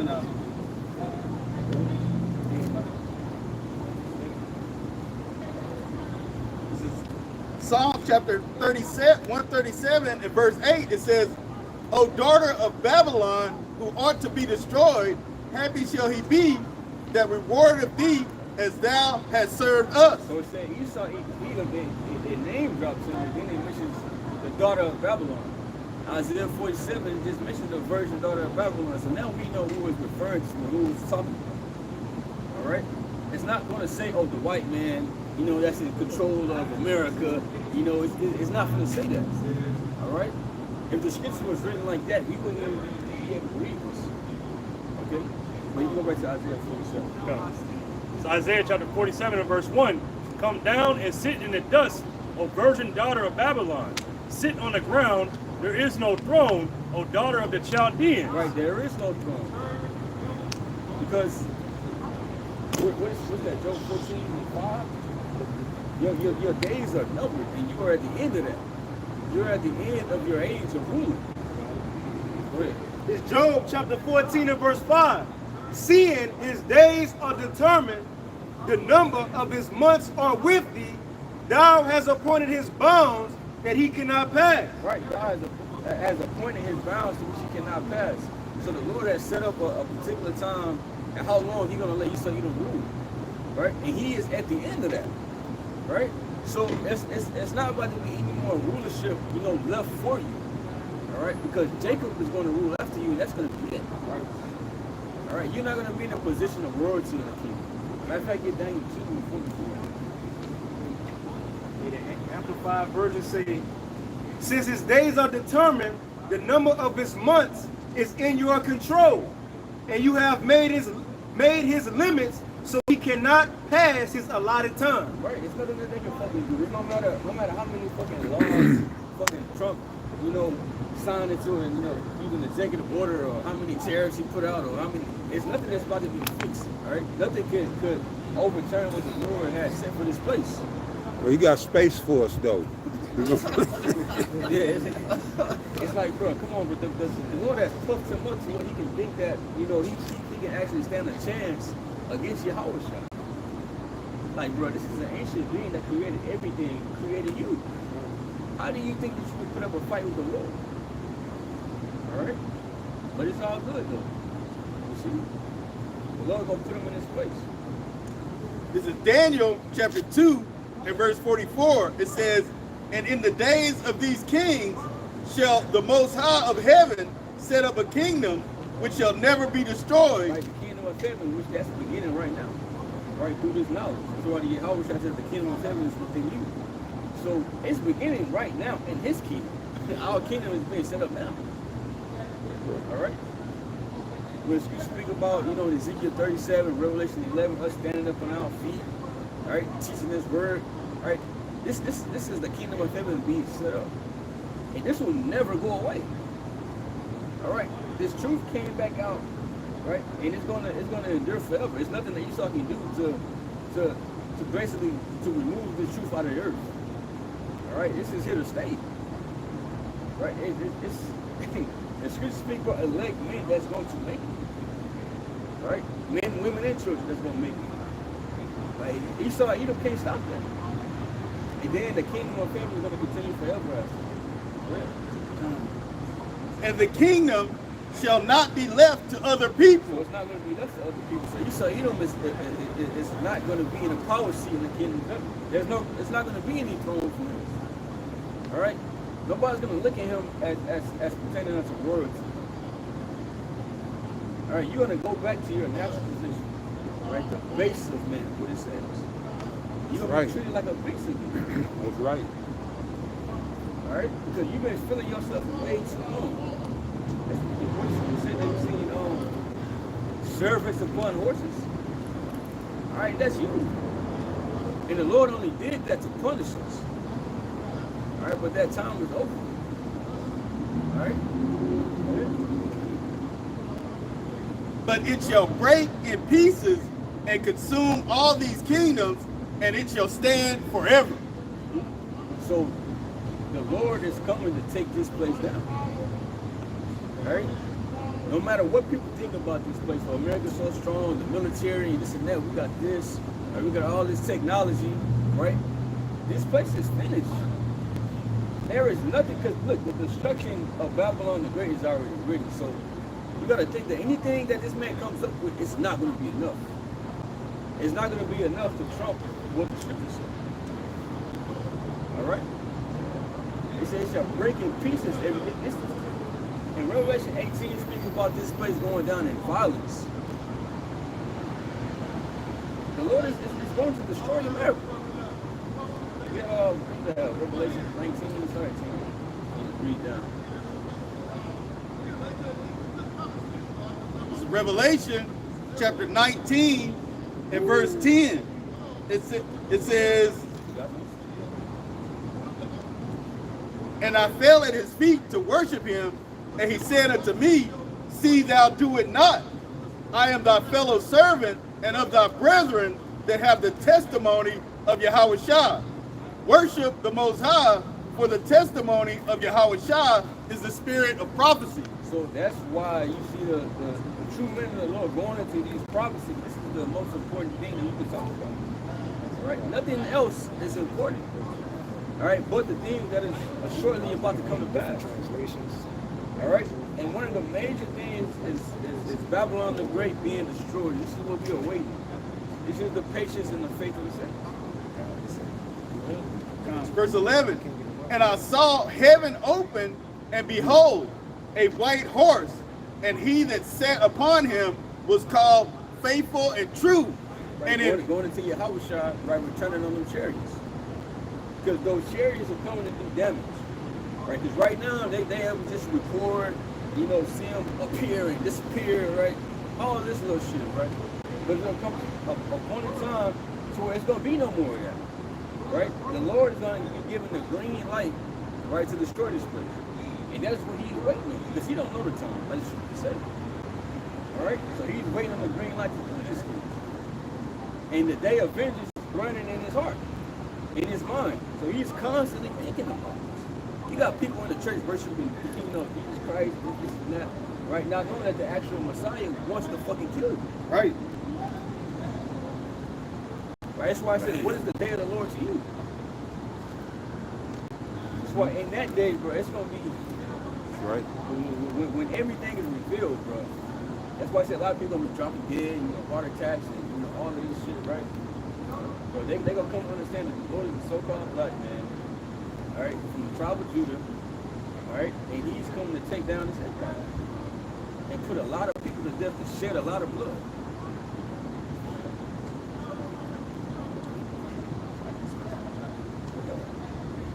This is Psalm chapter 137 and verse 8. It says, "O daughter of Babylon, who ought to be destroyed, happy shall he be that rewardeth thee as thou hast served us." So it's saying Esau, Edom, their name drops in it, then it mentions the daughter of Babylon. Isaiah 47 just mentioned the virgin daughter of Babylon. So now we know who it's referring to, who it's talking about. All right? It's not going to say, oh, the white man, that's in control of America. It's not going to say that. All right? If the scripture was written like that, we wouldn't even be able to read this. Okay? But you can go back to Isaiah 47. Go. So Isaiah chapter 47 and verse 1. "Come down and sit in the dust, O virgin daughter of Babylon. Sit on the ground. There is no throne, O daughter of the Chaldeans." Right, there is no throne. Because, what's that, Job 14 and 5? Your days are numbered, and you are at the end of that. You're at the end of your age of ruling. Go ahead. It's Job chapter 14 and verse 5. "Seeing his days are determined, the number of his months are with thee. Thou hast appointed his bounds that he cannot pass." Right, God has appointed his bounds to which he cannot pass. So the Lord has set up a particular time and how long he's going to let you so you don't rule. Right? And he is at the end of that. Right? So it's not about to be any more rulership, left for you. All right? Because Jacob is going to rule after you, and that's going to be it. Right? All right? You're not going to be in a position of royalty in the kingdom. Matter of fact, get Daniel 2 and 44. The Amplified Version say, "Since his days are determined, the number of his months is in your control, and you have made his limits so he cannot pass his allotted time." Right, it's nothing that they can fucking do. It no matter how many fucking laws fucking Trump, signed into and even executive order, or how many tariffs he put out, or how many. It's nothing that's about to be fixed. All right, nothing could overturn what the Lord had set for this place. Well, you got space for us, though. Yeah, it's like, bro, come on, but the Lord has puffed him up to where he can think that he can actually stand a chance against Yahweh. Like, bro, this is an ancient being that created everything, created you. How do you think that you can put up a fight with the Lord? All right, but it's all good though. You see, the Lord gonna put him in his place. This is Daniel chapter 2 and verse 44. It says, "And in the days of these kings shall the Most High of heaven set up a kingdom which shall never be destroyed." Right, the kingdom of heaven, which that's beginning right now. Right, through this knowledge. So what Yahweh says the kingdom of heaven is within you. So it's beginning right now in his kingdom. Our kingdom is being set up now. All right. When you speak about, Ezekiel 37, Revelation 11, us standing up on our feet, all right, teaching this word, all right, this is the kingdom of heaven being set up, and this will never go away. All right, this truth came back out, right, and it's gonna endure forever. It's nothing that Esau can do to basically to remove the truth out of the earth. All right, this is here to stay. Right, it's the scriptures speak about elect men that's going to make it. Right, men, women, and children that's going to make it. Like Esau, Edom can't stop that. And then the kingdom of heaven is going to continue forever after. Yeah. And the kingdom shall not be left to other people. So it's not going to be left to other people. So Esau, Edom is not going to be in a power seat in the kingdom of heaven. It's not going to be any throne for him. All right. Nobody's gonna look at him as pertaining unto royalty. All right, you're gonna go back to your natural position, right? The base of man, what it says. You're gonna be treated like a base again. That's right. All right, because you've been feeling yourself way too long. That's what you said that you seen servants upon horses. All right, that's you. And the Lord only did that to punish us. All right, but that time is over. All right. But it shall break in pieces and consume all these kingdoms, and it shall stand forever. So the Lord is coming to take this place down. All right? No matter what people think about this place, so America's so strong, the military, and this and that, we got this, right? We got all this technology, right? This place is finished. There is nothing, because look, the destruction of Babylon the Great is already written. So you got to think that anything that this man comes up with, it's not going to be enough. It's not going to be enough to trump what the scriptures say. All right? It says it shall break in pieces everything. In Revelation 18, it speaks about this place going down in violence. The Lord is going to destroy America. Revelation 19, sorry, read down. This is Revelation chapter 19 and verse 10. It says, and I fell at his feet to worship him, and he said unto me, see thou do it not. I am thy fellow servant and of thy brethren that have the testimony of Yahushua. Worship the Most High, for the testimony of Yahushua is the spirit of prophecy. So that's why you see the true men of the Lord going into these prophecies. This is the most important thing that you can talk about. All right? Nothing else is important. All right? But the thing that is shortly about to come to pass. All right? And one of the major things is Babylon the Great being destroyed. This is what we are waiting. This is the patience and the faith of the saints. Verse 11, and I saw heaven open, and behold, a white horse, and he that sat upon him was called Faithful and True. Right, And going into Yahushua, right, returning on them chariots. Because those chariots are coming to do damage. Right? Because right now, they have just record, see them appear and disappear, right? All this little shit, right? But there's going to come a point in time to where it's going to be no more of that. Right? The Lord is going to be given the green light, right, to destroy this place. And that's what he's waiting on, because he don't know the time, like the say. All right? So he's waiting on the green light to do this thing. And the day of vengeance is running in his heart, in his mind. So he's constantly thinking about this. You got people in the church worshiping the kingdom of Jesus Christ, this and that, right? Not knowing that the actual Messiah wants to fucking kill you. right. Right? That's why I said, what is the day of the Lord to you? That's why in that day, bro, it's going to be Right. when everything is revealed, bro. That's why I said a lot of people are going to be dropping dead, heart attacks, and all of this shit, right? But they going to come to understand that the Lord is a so-called black man, all right, from the tribe of Judah, all right, and he's coming to take down this empire and put a lot of people to death and shed a lot of blood.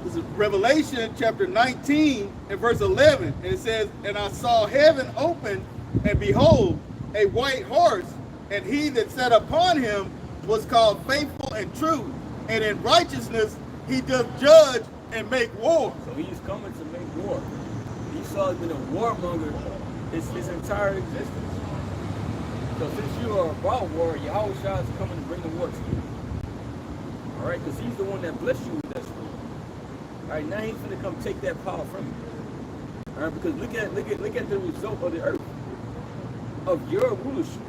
This is Revelation chapter 19 and verse 11. And it says, and I saw heaven open, and behold, a white horse, and he that sat upon him was called Faithful and True. And in righteousness he doth judge and make war. So he's coming to make war. Esau has been a warmonger his entire existence. So since you are about war, Yahushua is coming to bring the war to you. All right, because he's the one that blessed you with that sword. All right, now he's going to come take that power from you. All right, because look at the result of the earth, of your rulership.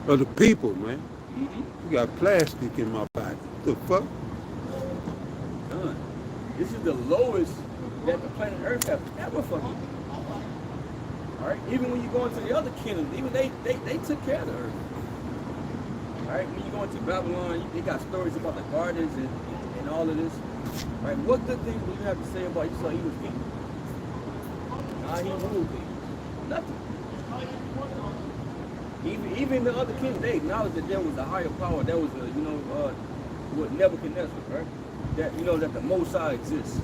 Of the people, man. Mm-hmm. You got plastic in my body. The fuck? Done. This is the lowest that the planet Earth has ever fucking been. All right, even when you go into the other kingdoms, even they took care of the earth. Right? When you go into Babylon, they got stories about the gardens and all of this. Right? What good things do you have to say about Esau? He was king. Nah, he ruled things. Nothing. Even the other kings, they acknowledged that there was a higher power. There was a, what Nebuchadnezzar, right? That that the Most High exists.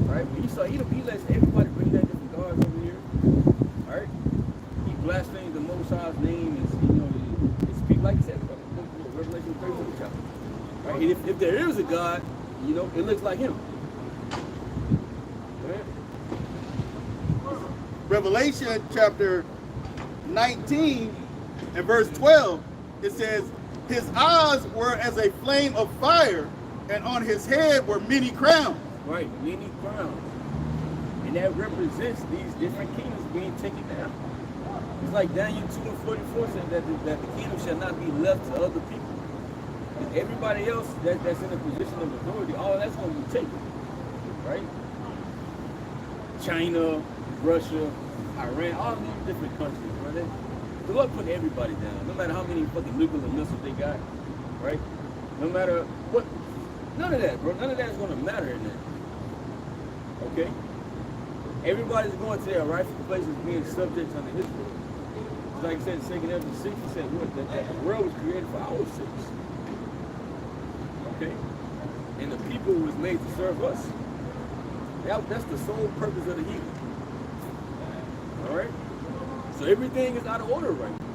Right? But Esau, he lets everybody bring their different gods over here. All right? He blasphemes the Most High's name and it speaks like he said, Revelation 13 chapter. Right? And if there is a God, it looks like him. Right? Revelation chapter 19 and verse 12, it says, his eyes were as a flame of fire, and on his head were many crowns. Right, many crowns. And that represents these different kingdoms being taken down. It's like Daniel 2:44 said that the kingdom shall not be left to other people. And everybody else that's in a position of authority, all that's going to be taken. Right? China, Russia, Iran, all these different countries, right? The Lord put everybody down, no matter how many fucking nuclear missiles they got, right? No matter what, none of that, bro. None of that is going to matter in that. Okay? Everybody's going to their rightful places being subject under his rule. It's like I said in 2 Ezra 6, he said, what? That the world was created for our sakes. Okay? And the people was made to serve us. That's the sole purpose of the heathen. All right? So everything is out of order right now.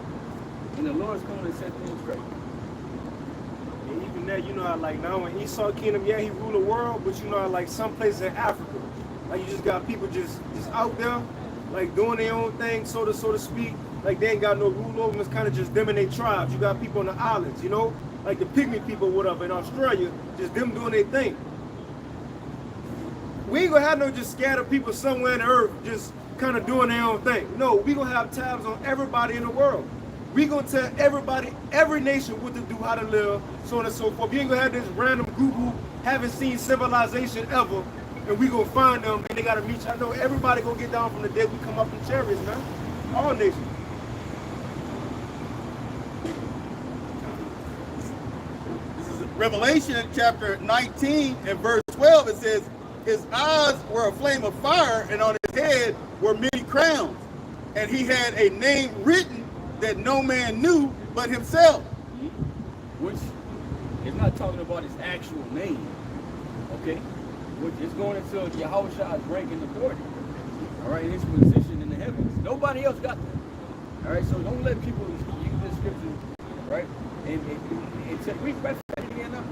And the Lord's coming to set things straight. And even that, how like now in Esau kingdom, yeah, he ruled the world, but how like some places in Africa, like you just got people just out there, like doing their own thing, so to speak. Like they ain't got no rule over them. It's kind of just them and their tribes. You got people on the islands, like the pygmy people, whatever, in Australia, just them doing their thing. We ain't gonna have no just scattered people somewhere on the earth just kind of doing their own thing. No, we gonna have tabs on everybody in the world. We gonna tell everybody, every nation what to do, how to live, so on and so forth. You ain't gonna have this random group who haven't seen civilization ever, and we gonna find them and they gotta meet you. I know everybody gonna get down from the day we come up in chariots, man. All nations. This is Revelation chapter 19 and verse 12. It says, his eyes were a flame of fire, and on his head were many crowns. And he had a name written that no man knew but himself. Which is not talking about his actual name, okay? Which is going into Yahushua's rank and authority, all right, in his position in the heavens. Nobody else got that, all right? So don't let people use this scripture, right? And read back again now.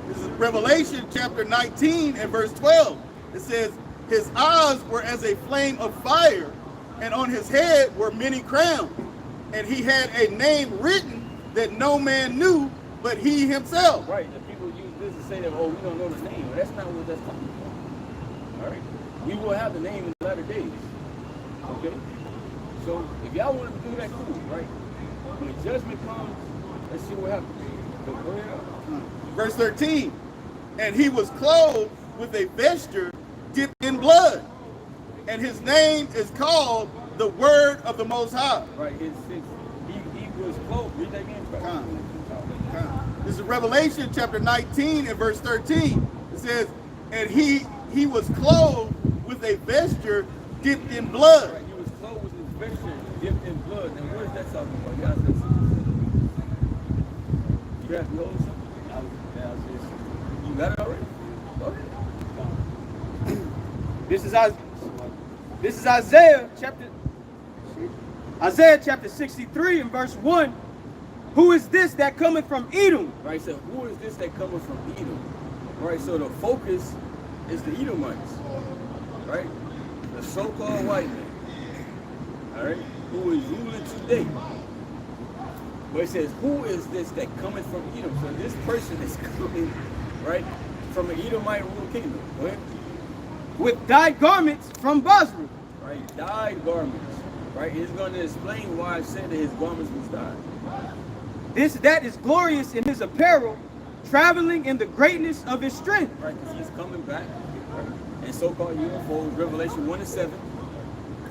This is Revelation chapter 19 and verse 12. It says, his eyes were as a flame of fire, and on his head were many crowns. And he had a name written that no man knew but he himself. Right, the people use this to say that, we don't know the name. That's not what that's talking about. All right? We will have the name in the latter days. Okay? So if y'all want to do that, cool, right? When judgment comes, let's see what happens. Go ahead. Verse 13, and he was clothed with a vesture dipped in blood, and his name is called the Word of the Most High. Right, he was clothed. Read that again. This is Revelation chapter 19 and verse 13. It says, and he was clothed with a vesture dipped in blood. Right, he was clothed with his vesture dipped in blood. Now what is that talking about? Y'all said something. You have to know something? You got it already? Okay. This is Isaiah chapter 63 and verse 1. Who is this that cometh from Edom? Right, so who is this that cometh from Edom? Right, so the focus is the Edomites. Right? The so-called white man. All right? Who is ruling today. But it says, who is this that cometh from Edom? So this person is coming, right, from an Edomite rule kingdom. Go ahead. With dyed garments from Basra. Right, dyed garments. Right, it's going to explain why I said that his garments was dyed. That is glorious in his apparel, traveling in the greatness of his strength. Right, because he's coming back. Right, and so-called uniforms, Revelation 1 and 7.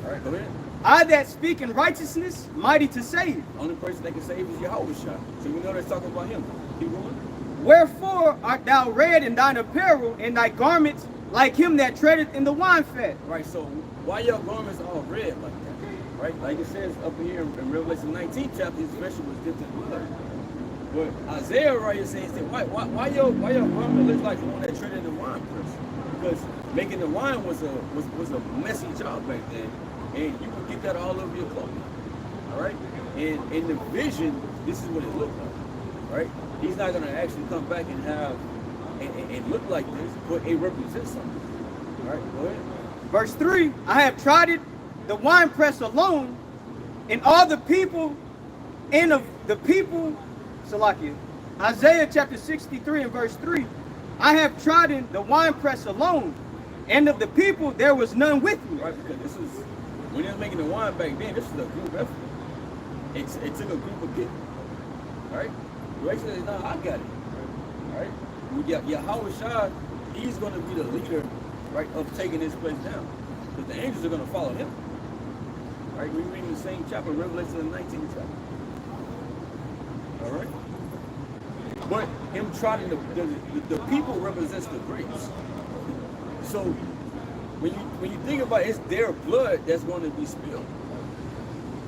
All right, go ahead. I that speak in righteousness, mighty to save. Only person that can save is Yahweh Shai. So we know that's talking about him. Keep going. Wherefore art thou red in thine apparel, and thy garments like him that treadeth in the wine fat? Right, so why your garments all red like that? Right, like it says up here in Revelation 19 chapter, his flesh was dipped in blood. But Isaiah right here saying, why your garment looks like the one that treaded in the wine press? Because making the wine was a messy job back then, and you could get that all over your clothing. All right, and in the vision, this is what it looked like. Right, he's not gonna actually come back and have and look like this, but it represents something. All right, go ahead. Verse 3, I have trodden the winepress alone, and all the people and of the people, Salakia, Isaiah chapter 63 and verse 3, I have trodden the winepress alone, and of the people there was none with me. Right, because this is, when they was making the wine back then, this was a group effort. It took a group of people. All right? You actually say, no, I got it. All right? Yahweh Shai, he's going to be the leader, right, of taking this place down. Because the angels are going to follow him. All right? We're reading the same chapter, Revelation the 19th chapter. All right? But him trotting the people represents the grapes. So when you think about it, it's their blood that's going to be spilled.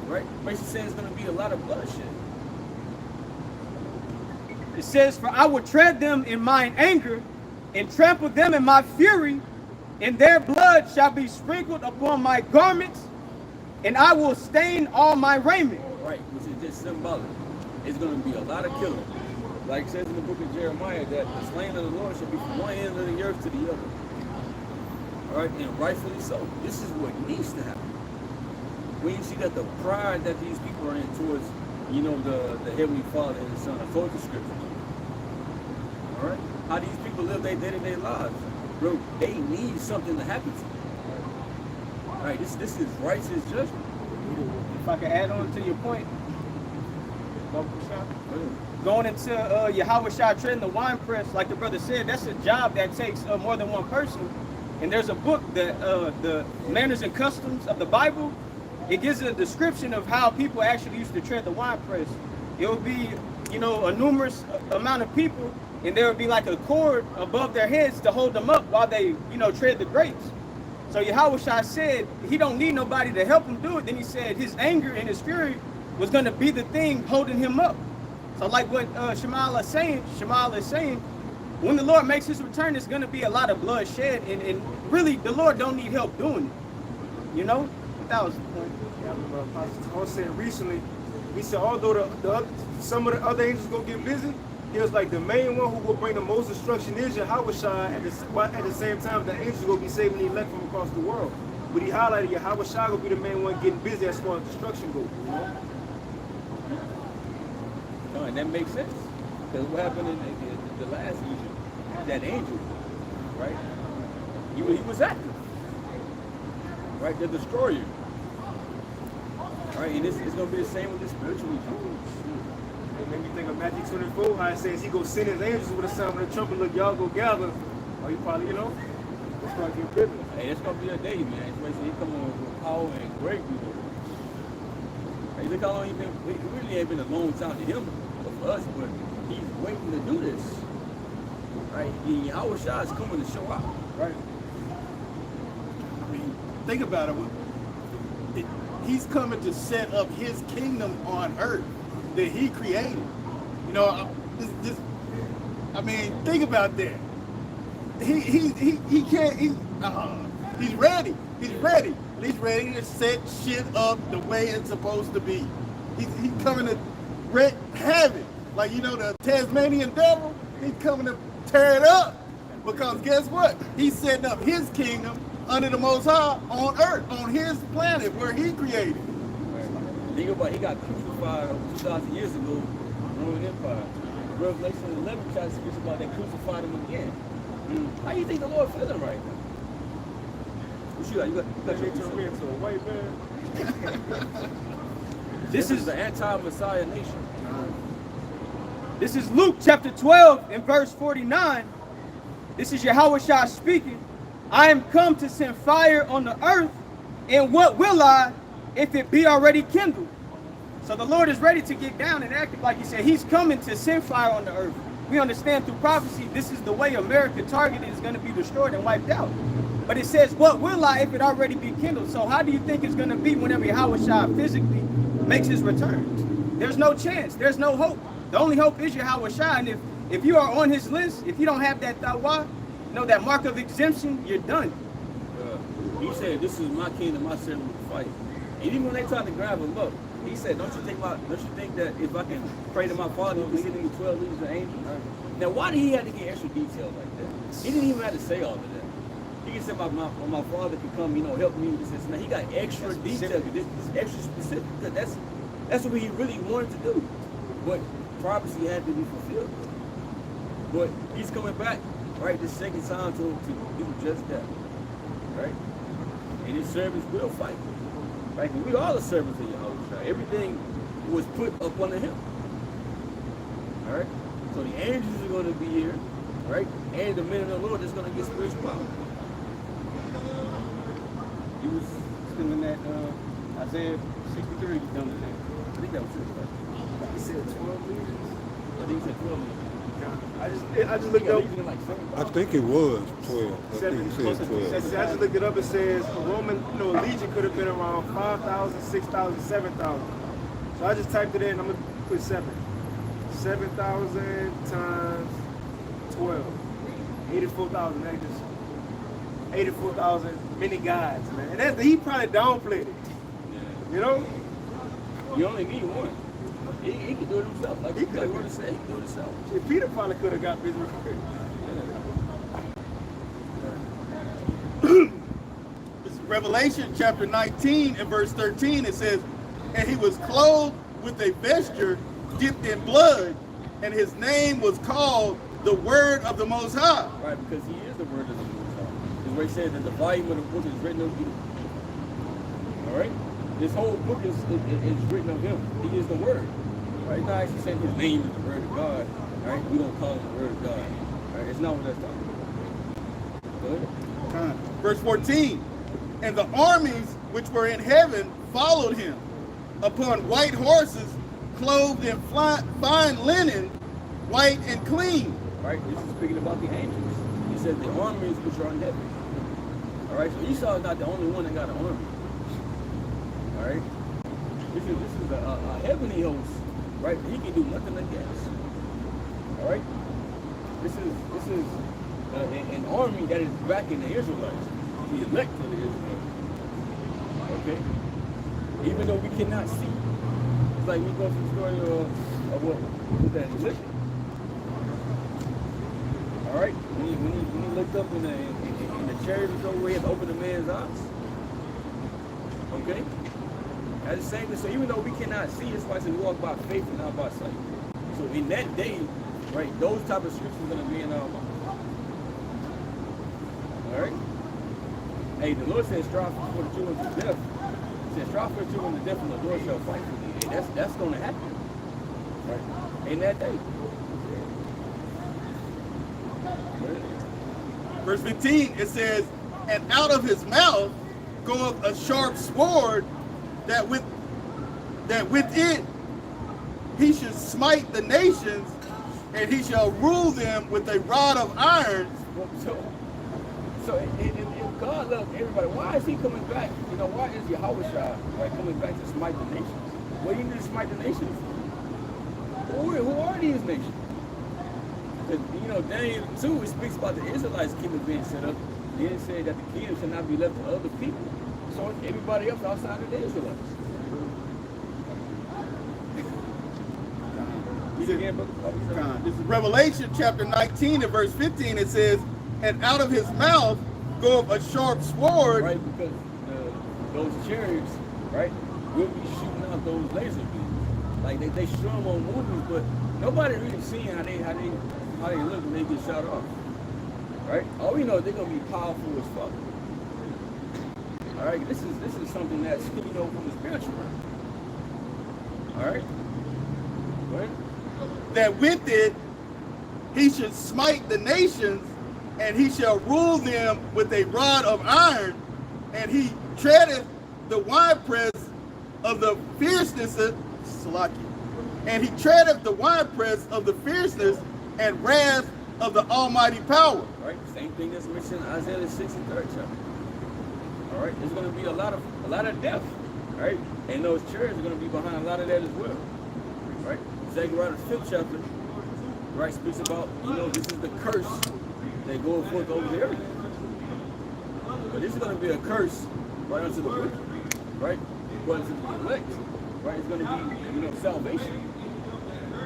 Right? Basically saying it's going to be a lot of bloodshed. It says, for I will tread them in mine anger, and trample them in my fury, and their blood shall be sprinkled upon my garments, and I will stain all my raiment. Right, which is just symbolic. It's going to be a lot of killing. Like it says in the book of Jeremiah, that the slain of the Lord shall be from one end of the earth to the other. All right, and rightfully so. This is what needs to happen. When you see that the pride that these people are in towards, you know, the Heavenly Father and the Son, according to Scripture. All right, how these people live their day-to-day lives, bro, they need something to happen to them. All right, this is righteous judgment. If I can add on to your point, going into Yahweh Shai treading the wine press, like the brother said, that's a job that takes more than one person. And there's a book that the Manners and Customs of the Bible. It gives a description of how people actually used to tread the wine press. It would be, you know, a numerous amount of people, and there would be like a cord above their heads to hold them up while they, you know, tread the grapes. So Yahweh Shai said he don't need nobody to help him do it. Then he said his anger and his fury was going to be the thing holding him up. So like what Shemal is saying, when the Lord makes his return, there's going to be a lot of blood shed, and really the Lord don't need help doing it. You know? That was the point. Yeah, I remember Apostle Paul said recently, he said although some of the other angels go get busy, he was like the main one who will bring the most destruction is Yahweh Shai, at the same time the angels will be saving the elect from across the world. But he highlighted Yahweh Shai will be the main one getting busy as far as destruction goes. You know? No, and that makes sense. Because what happened in the last Egypt, that angel, right? He was active. Right? The destroyer. Right? And it's going to be the same with the spiritual Egypt. It made me think of Matthew 24, how it says he goes send his angels with a sound of the trumpet, look, y'all go gather. Or you probably, you know, it's going to get busy. Hey, it's going to be a day, man. Especially he coming with power and great people. Hey, look how long he's been, it really ain't been a long time to him, for us, but he's waiting to do this. Right? Yahweh Shai is coming to show out. Right. I mean, think about it. He's coming to set up his kingdom on earth that he created. You know, I mean, think about that. He can't. He's ready. He's ready. He's ready to set shit up the way it's supposed to be. He's coming to wreak havoc. Like, you know, the Tasmanian devil. He's coming to tear it up. Because guess what? He's setting up his kingdom under the Most High on earth, on his planet where he created. Think about it, he got crucified over 2,000 years ago in the Roman Empire. Revelation 11 tries to speak about they crucified him again. How do you think the Lord feeling right now? What you got? You got your Turn me into a white man. This is the anti-Messiah nation. This is Luke chapter 12 and verse 49. This is Yahweh Shai speaking. I am come to send fire on the earth, and what will I if it be already kindled. So the Lord is ready to get down and active, like he said. He's coming to send fire on the earth. We understand through prophecy, this is the way America targeted is going to be destroyed and wiped out. But it says, what will I if it already be kindled? So how do you think it's going to be whenever Yahushua physically makes his return? There's no chance. There's no hope. The only hope is Yahushua. And if you are on his list, if you don't have that tawah, that mark of exemption, you're done. He said, this is my kingdom, my servant will fight. And even when they tried to grab him up, he said, don't you think that if I can pray to my Father, he can send me 12 legions of angels? Now, why did he have to get extra detail like that? He didn't even have to say all of that. He can say, my Father can come, help me with this. Now, he got extra detail, this extra specific, because that's what he really wanted to do. But prophecy had to be fulfilled. But he's coming back, right, the second time to do just that, right? And his servants will fight. Right? And we are the servants of Yahushua. Everything was put up under him. All right? So the angels are going to be here, right? And the men of the Lord is going to get spiritual power. He was still in that Isaiah 63, he's done with that. I think that was it, right? He said 12 legions. I think he said 12 legions. I just looked up. I think it was 12. I think it said 12. I just looked it up. It says a Roman, legion could have been around 5,000, 6,000, 7,000. So I just typed it in. I'm gonna put 7. 7,000 times 12. 84,000. That just 84,000 many gods, man. And he probably downplayed it. Yeah. You only need one. He can do it himself. Like he could have said, he can do it himself. Shit, Peter probably could have got busy. This is Revelation chapter 19 and verse 13. It says, and he was clothed with a vesture dipped in blood, and his name was called the Word of the Most High. Right, because he is the Word of the Most High. It's where he said that the volume of the book is written of you. All right? This whole book is written of him. He is the Word. Right now, actually saying his name is the Word of God. All right, we don't call him the Word of God. All right, it's not what that's talking about. Go ahead. Verse 14, and the armies which were in heaven followed him upon white horses, clothed in fine linen, white and clean. Right, this is speaking about the angels. He said the armies which are in heaven. All right, so Esau is not the only one that got an army. All right, this is a heavenly host. Right, he can do nothing against. All right, this is an army that is backing the Israelites, the elect of the Israelites. Okay, even though we cannot see, it's like we go through the story of what was that Egyptian. All right, when he looked up in the chariots over, he had to open the man's eyes. Okay. At the same time, so even though we cannot see, it's why we walk by faith and not by sight. So in that day, right, those type of scriptures are going to be in our mouth. All right? Hey, the Lord says, strive for the Jew unto death. He says, strive for the Jew unto death, and the Lord shall fight for thee. Hey, that's going to happen. Right? In that day. Verse 15, it says, and out of his mouth goeth a sharp sword, that with it he should smite the nations, and he shall rule them with a rod of iron. So if God loves everybody, why is he coming back? Why is Yahushua coming back to smite the nations? What do you need to smite the nations for? Who are these nations? Because, Daniel 2, it speaks about the Israelites' kingdom being set up. Then it said that the kingdom shall not be left to other people. So it's everybody else outside of the Israelites. This is Revelation chapter 19 and verse 15. It says, and out of his mouth goeth a sharp sword. Right, because those chariots, right, will be shooting out those laser beams. Like they show them on movies, but nobody really seeing how they look when they get shot off. Right? All we know is they're gonna be powerful as fuck. All right, this is something that's from the spiritual realm. All right, right? That with it he should smite the nations, and he shall rule them with a rod of iron, and he treadeth the winepress of the fierceness of Salaki, and he treadeth the winepress of the fierceness and wrath of the almighty power. Right? Same thing that's mentioned in Isaiah the 63rd chapter. All right, there's going to be a lot of death, right? And those chariots are going to be behind a lot of that as well, right? Zechariah the 5th chapter, right, speaks about, this is the curse that goes forth over the earth. But this is going to be a curse right unto the wicked, right? But unto the elect, right? It's going to be, salvation.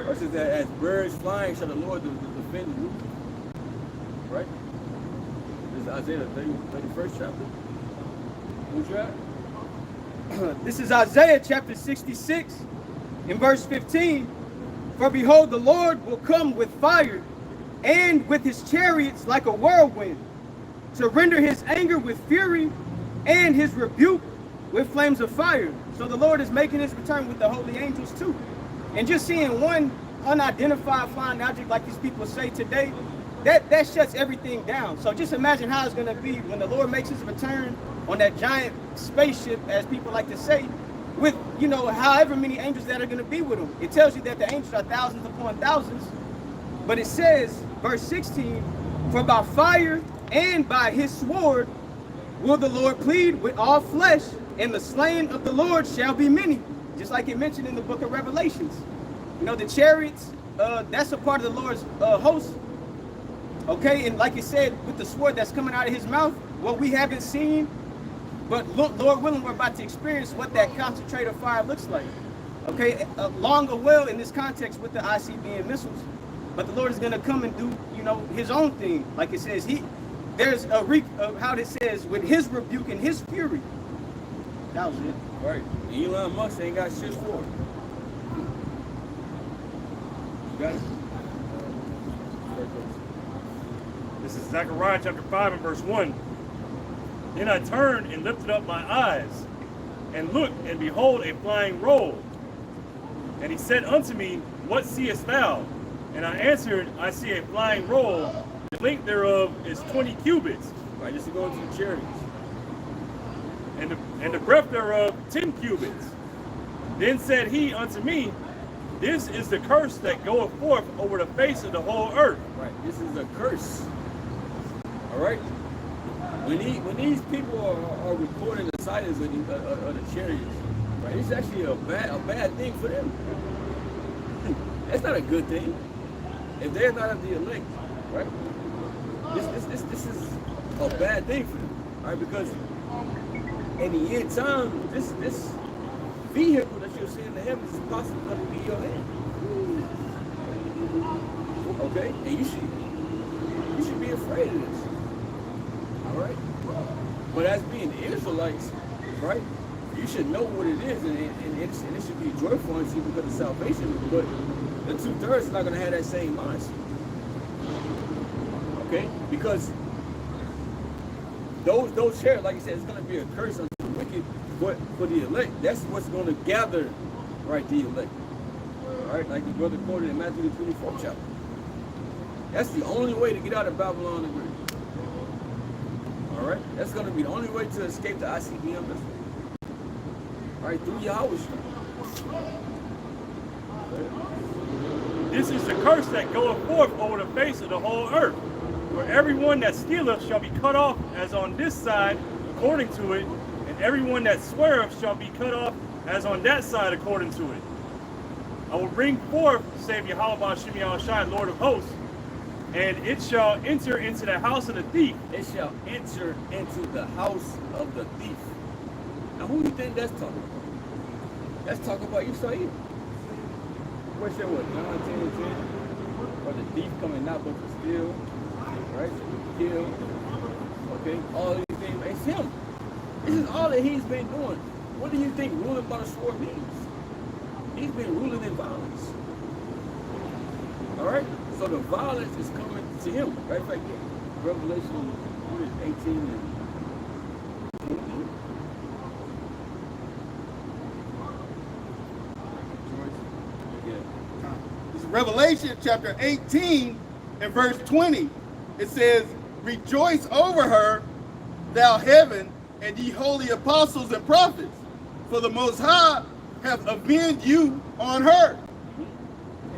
Verses that as birds flying shall the Lord defend the roof, right? This is Isaiah the 31st chapter. Who's you at? This is Isaiah chapter 66 in verse 15. For behold, the Lord will come with fire and with his chariots like a whirlwind, to render his anger with fury and his rebuke with flames of fire. So the Lord is making his return with the holy angels too. And just seeing one unidentified flying object like these people say today, that shuts everything down. So just imagine how it's going to be when the Lord makes his return on that giant spaceship, as people like to say, with, however many angels that are going to be with him. It tells you that the angels are thousands upon thousands. But it says, verse 16, for by fire and by his sword will the Lord plead with all flesh, and the slain of the Lord shall be many. Just like it mentioned in the book of Revelations. The chariots, that's a part of the Lord's host. Okay, and like it said, with the sword that's coming out of his mouth, what we haven't seen, but Lord willing, we're about to experience what that concentrated fire looks like. Okay, long ago in this context with the ICBM missiles, but the Lord is going to come and do, his own thing. Like it says, there's how it says, with his rebuke and his fury. That was it. Right. Elon Musk ain't got shit for it. You got it? This is Zechariah chapter 5 and verse 1. Then I turned and lifted up my eyes, and looked, and behold, a flying roll. And he said unto me, what seest thou? And I answered, I see a flying roll. The length thereof is 20 cubits. Right, just to go into the chariots. And the breadth thereof 10 cubits. Then said he unto me, this is the curse that goeth forth over the face of the whole earth. Right, this is a curse. All right? When these people are recording the sightings of the chariots, right, it's actually a bad thing for them. That's not a good thing. If they're not of the elect, right? This is a bad thing for them, right? Because in the end time, this vehicle that you're seeing in the heavens is possibly going to be your hand. Okay, and you should be afraid of this. All right, but as being Israelites, right, you should know what it is, and it should be joyful unto you because of salvation. But the 2/3 is not going to have that same mindset. Okay, because those shares, like you said, it's going to be a curse unto the wicked, but for the elect, that's what's going to gather, right, the elect. All right, like the brother quoted in Matthew the 24th chapter. That's the only way to get out of Babylon the Great. All right, that's going to be the only way to escape the ICBM missile. All right, through Yahweh. This is the curse that goeth forth over the face of the whole earth. For everyone that stealeth shall be cut off as on this side, according to it, and everyone that sweareth shall be cut off as on that side, according to it. I will bring forth, save Yahweh Shemi Shai, Lord of hosts, and it shall enter into the house of the thief. It shall enter into the house of the thief. Now, who do you think that's talking about? That's talking about Yisrael. What's that, what, John 10:10? Or the thief coming not but to steal, right? Kill. Okay, all these things. It's him. This is all that he's been doing. What do you think ruling by the sword means? He's been ruling in violence. All right? So the violence is coming to him. Right back here. Revelation 18 and 18. This is Revelation chapter 18 and verse 20. It says, rejoice over her, thou heaven, and ye holy apostles and prophets, for the Most High hath avenged you on her.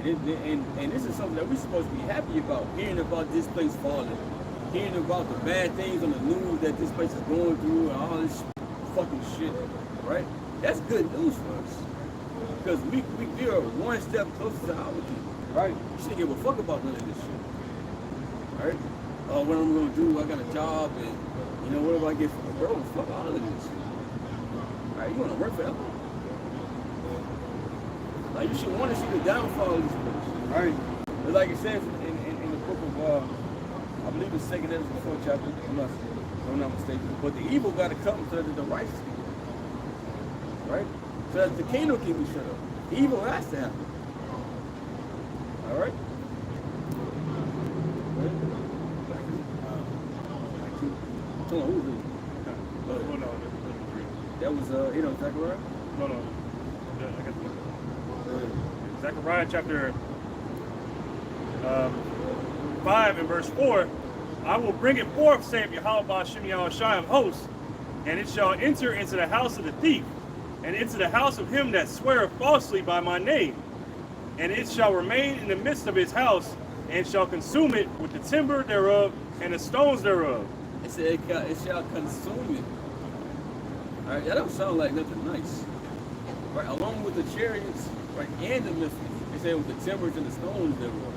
And this is something that we're supposed to be happy about, hearing about this place falling, hearing about the bad things on the news that this place is going through and all this fucking shit, right? That's good news for us. Because we are one step closer to our people, right? You shouldn't give a fuck about none of this shit, right? Oh, what I'm gonna do, I got a job and, you know, what do I get from it? Bro, fuck all of this shit. All right, you wanna work forever? Like, you should want to see the downfall of this place. Right. But like it says in the book of, I believe it's 2nd Ezra 4th chapter, if I'm not mistaken. But the evil got to come so that the righteous can get. Right? So that the kingdom can be shut up. The evil has to happen. All right? Hold on, who was it? Oh, no. That was, Zechariah? No. I got the Zechariah chapter 5 and verse 4. I will bring it forth, saith Yahweh Ba'ashem Yahushai of hosts, and it shall enter into the house of the thief, and into the house of him that sweareth falsely by my name. And it shall remain in the midst of his house, and shall consume it with the timber thereof and the stones thereof. It said it shall consume it. All right, that don't sound like nothing nice. Right, along with the chariots, right, and the missiles. It said with the timbers and the stones thereof.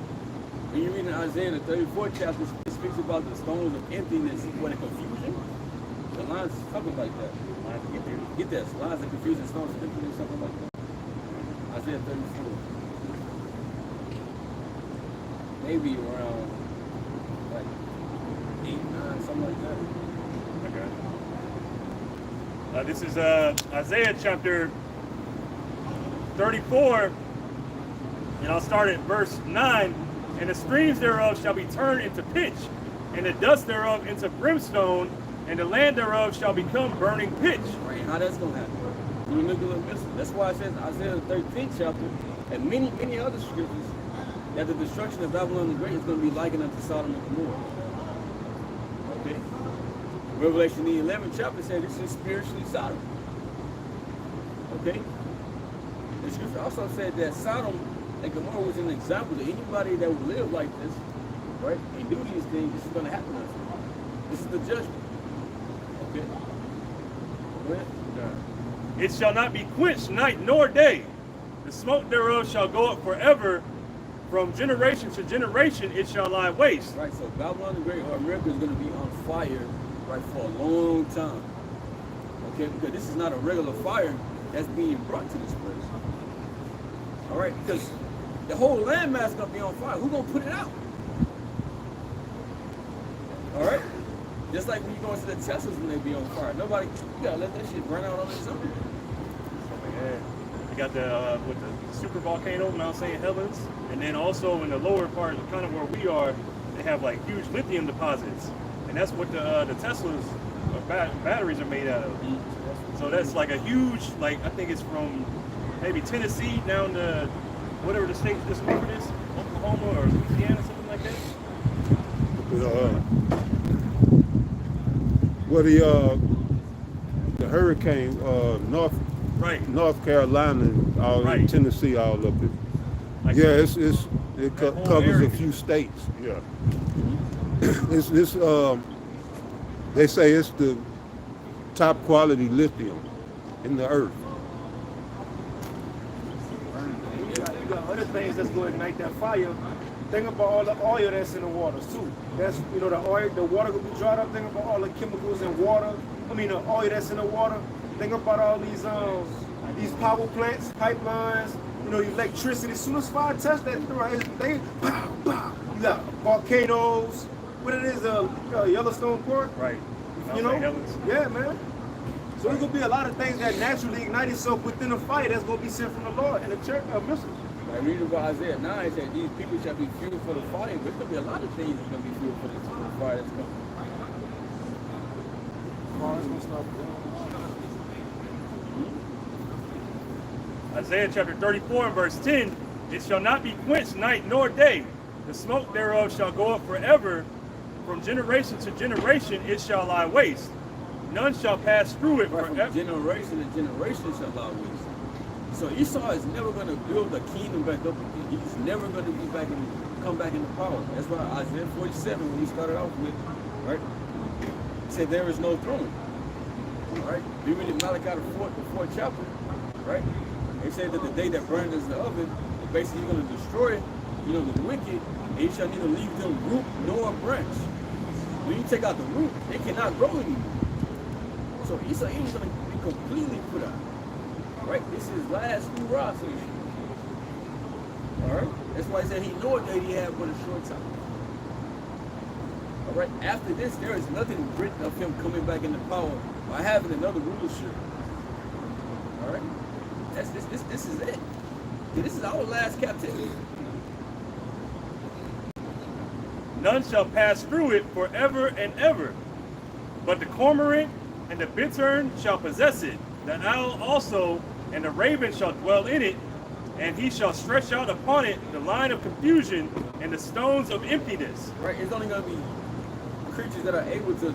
When you read in Isaiah, the 34th chapter, it speaks about the stones of emptiness, what a confusion. The lines is something like that. Get that, lines of confusion, stones of emptiness, something like that. Isaiah 34. Maybe around like 8, 9, something like that. Okay. This is Isaiah chapter 34, and I'll start at verse 9. And the streams thereof shall be turned into pitch, and the dust thereof into brimstone, and the land thereof shall become burning pitch. Right, how that's going to happen? Through the nuclear missile. That's why it says in Isaiah 13th chapter, and many other scriptures, that the destruction of Babylon the Great is going to be likened unto Sodom and Gomorrah. Okay? Revelation the 11th chapter said this is spiritually Sodom. Okay? The scripture also said that Sodom and Gomorrah was an example to anybody that would live like this, right, and do these things. This is going to happen to them. This is the judgment. Okay? Go ahead. It shall not be quenched night nor day. The smoke thereof shall go up forever. From generation to generation it shall lie waste. Right, so Babylon the Great or America is going to be on fire, right, for a long time. Okay, because this is not a regular fire that's being brought to this place. All right, because the whole landmass is going to be on fire. Who's going to put it out? All right? Just like when you go into the Teslas when they be on fire. Nobody, you got to let that shit burn out on its own. Yeah. You got the with the super volcano, Mount St. Helens, and then also in the lower part, kind of where we are, they have like huge lithium deposits, and that's what the Teslas batteries are made out of. Mm-hmm. So that's like a huge, like I think it's from maybe Tennessee down to whatever the state just named is, Oklahoma or Louisiana, something like that. The hurricane North Carolina and all in Tennessee all up there. Like it covers area. a few states. Yeah. They say it's the top quality lithium in the earth. You got other things that's going to ignite that fire. Think about all the oil that's in the water too. That's, you know, the oil, the water will be dried up. Think about all the chemicals in water. I mean, the oil that's in the water. Think about all these power plants, pipelines, you know, electricity. As soon as fire touch that thing, pow, pow. You got volcanoes. What it is, Yellowstone Park. Right. You know? Yeah, man. So there's gonna be a lot of things that naturally ignite itself within a fire that's gonna be sent from the Lord and the church of missiles. I read about Isaiah 9, it said these people shall be fueled for the fire. There's gonna be a lot of things that's gonna be fueled for the fire that's coming. Isaiah chapter 34 and verse 10, it shall not be quenched night nor day. The smoke thereof shall go up forever. From generation to generation it shall lie waste. none shall pass through it Right, from forever. generation to generation shall thou wisdom. So Esau is never going to build a kingdom back up again. He's never going to be come back into power. That's why Isaiah 47, when he started off with, right, he said there is no throne. Right? We read in Malachi the fourth chapter, right? They said that the day that burns is the oven, basically he's going to destroy, the wicked, and he shall neither leave them root nor branch. When you take out the root, they cannot grow anymore. So Esau is going to be completely put out. Right? This is last hoorah, so all right? That's why he said he knew that he had but a short time. All right? After this, there is nothing written of him coming back into power by having another rulership. All right? This is it. This is our last captivity. None shall pass through it forever and ever. But the cormorant and the bittern shall possess it. The owl also and the raven shall dwell in it, and he shall stretch out upon it the line of confusion and the stones of emptiness. Right? It's only going to be creatures that are able to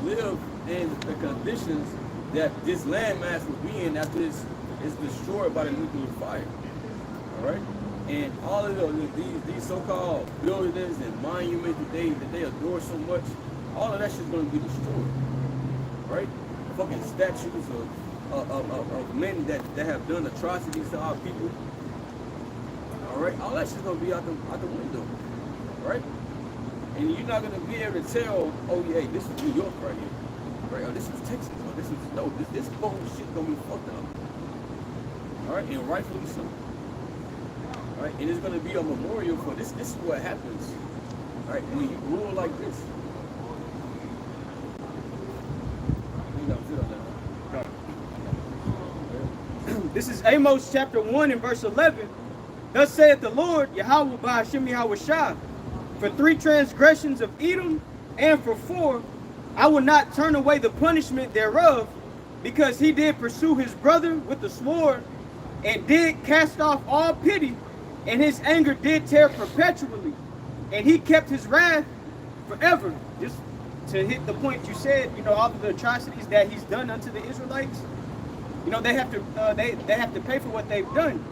live in the conditions that this landmass will be in after this is destroyed by the nuclear fire. All right? And all of these so-called buildings and monuments that they adore so much, all of that shit's going to be destroyed. Right? Fucking statues of men that have done atrocities to our people. All right? All that shit's going to be out the window. Right? And you're not going to be able to tell, oh yeah, this is New York right here. Right? Or this is Texas. Or this whole shit going to be fucked up. All right? And rightfully so. All right? And it's going to be a memorial for this. This is what happens. All right? When you rule like this. This is Amos chapter 1 and verse 11. Thus saith the Lord, Yahweh Ba'ashem Yahweh Shah, for 3 transgressions of Edom, and for 4, I will not turn away the punishment thereof, because he did pursue his brother with the sword, and did cast off all pity, and his anger did tear perpetually, and he kept his wrath forever. Just to hit the point you said, all of the atrocities that he's done unto the Israelites, they have to pay for what they've done.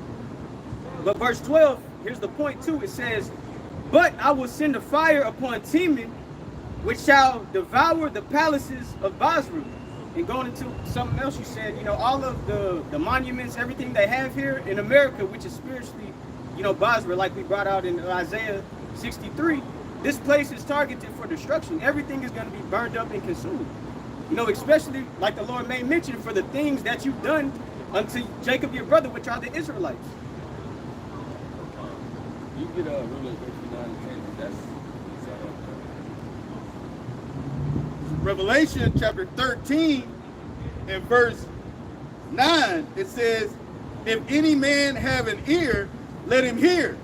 But verse 12, here's the point too. It says, but I will send a fire upon Teman, which shall devour the palaces of Basra. And going into something else you said, all of the monuments, everything they have here in America, which is spiritually, Basra, like we brought out in Isaiah 63, this place is targeted for destruction. Everything is going to be burned up and consumed. Especially like the Lord made mention for the things that you've done unto Jacob your brother, which are the Israelites. You get a ruler 59 and 10. That's Revelation chapter 13 and verse 9, it says, if any man have an ear, let him hear.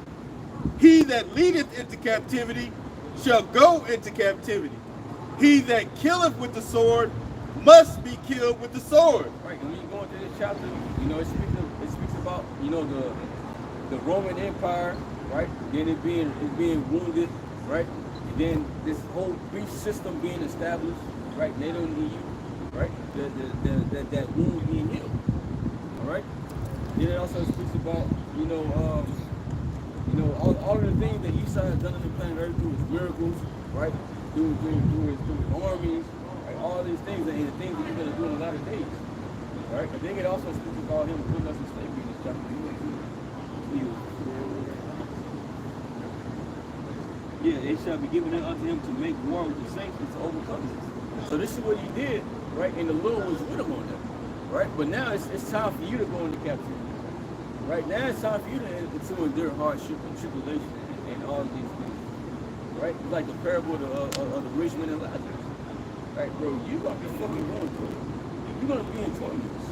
He that leadeth into captivity shall go into captivity. He that killeth with the sword must be killed with the sword. right. And when you go into this chapter, it speaks about the Roman Empire, right? Then it being wounded, right? And then this whole beef system being established, right? And they don't need you, right? That wound being healed, all right? Then it also speaks about all of the things that Esau has done on the planet Earth through his miracles, right? Through his armies, right? All these things and the things that he's going to do in a lot of days, right? And then it also speaks about him putting us in slavery in this chapter. Yeah, it shall be given unto him to make war with the saints and to overcome this. So this is what he did, right? And the Lord was with him on that, right? But now it's time for you to go into captivity. Right now it's time for you to endure hardship and tribulation and all of these things. Right? It's like the parable of the rich man and Lazarus. Right, bro, you're gonna be fucking going through it. You're gonna be in torments.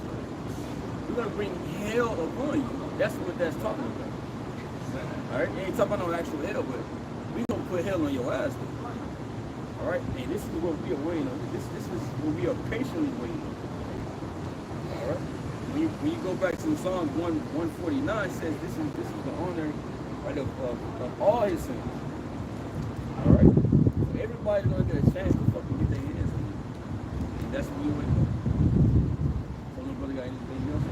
You're gonna bring hell upon you. That's what that's talking about. Alright? It ain't talking about no actual hell, but we gonna put hell on your ass. Alright? And this is what we are waiting on. This is what we are patiently waiting on. Alright? When you go back to Psalms 149, says this is the honor, right, of all his sins. All right, so everybody's gonna get a chance to fucking get their hands on you. that's what we went. So no brother got anything else?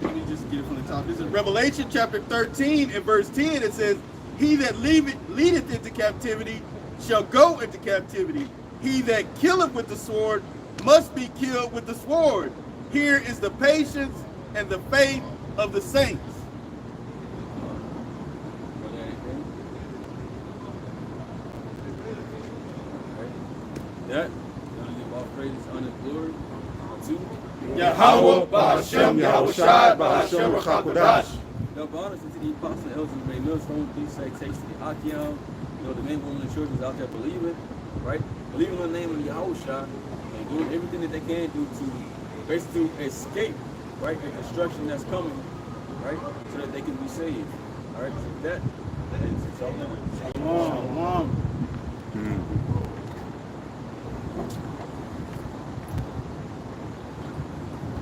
Let me just get it from the top. This is Revelation chapter 13 and verse 10. It says, he that leadeth into captivity shall go into captivity. He that killeth with the sword must be killed with the sword. Here is the patience and the faith of the saints. Brother, anything? Alright. That, I'm gonna give all praise, honor, and glory to Yahweh, Ba'ashem, Yahweh Shai, Ba'ashem, Rachakodash. the honors to the apostles and elders who made millstones, these say takes to the Achion. You know, the men, women, and children out there believing, right? Believing in the name of Yahweh Shai and doing everything that they can do to basically escape, right, the destruction that's coming, right, so that they can be saved. All right, so that is all. Shalom.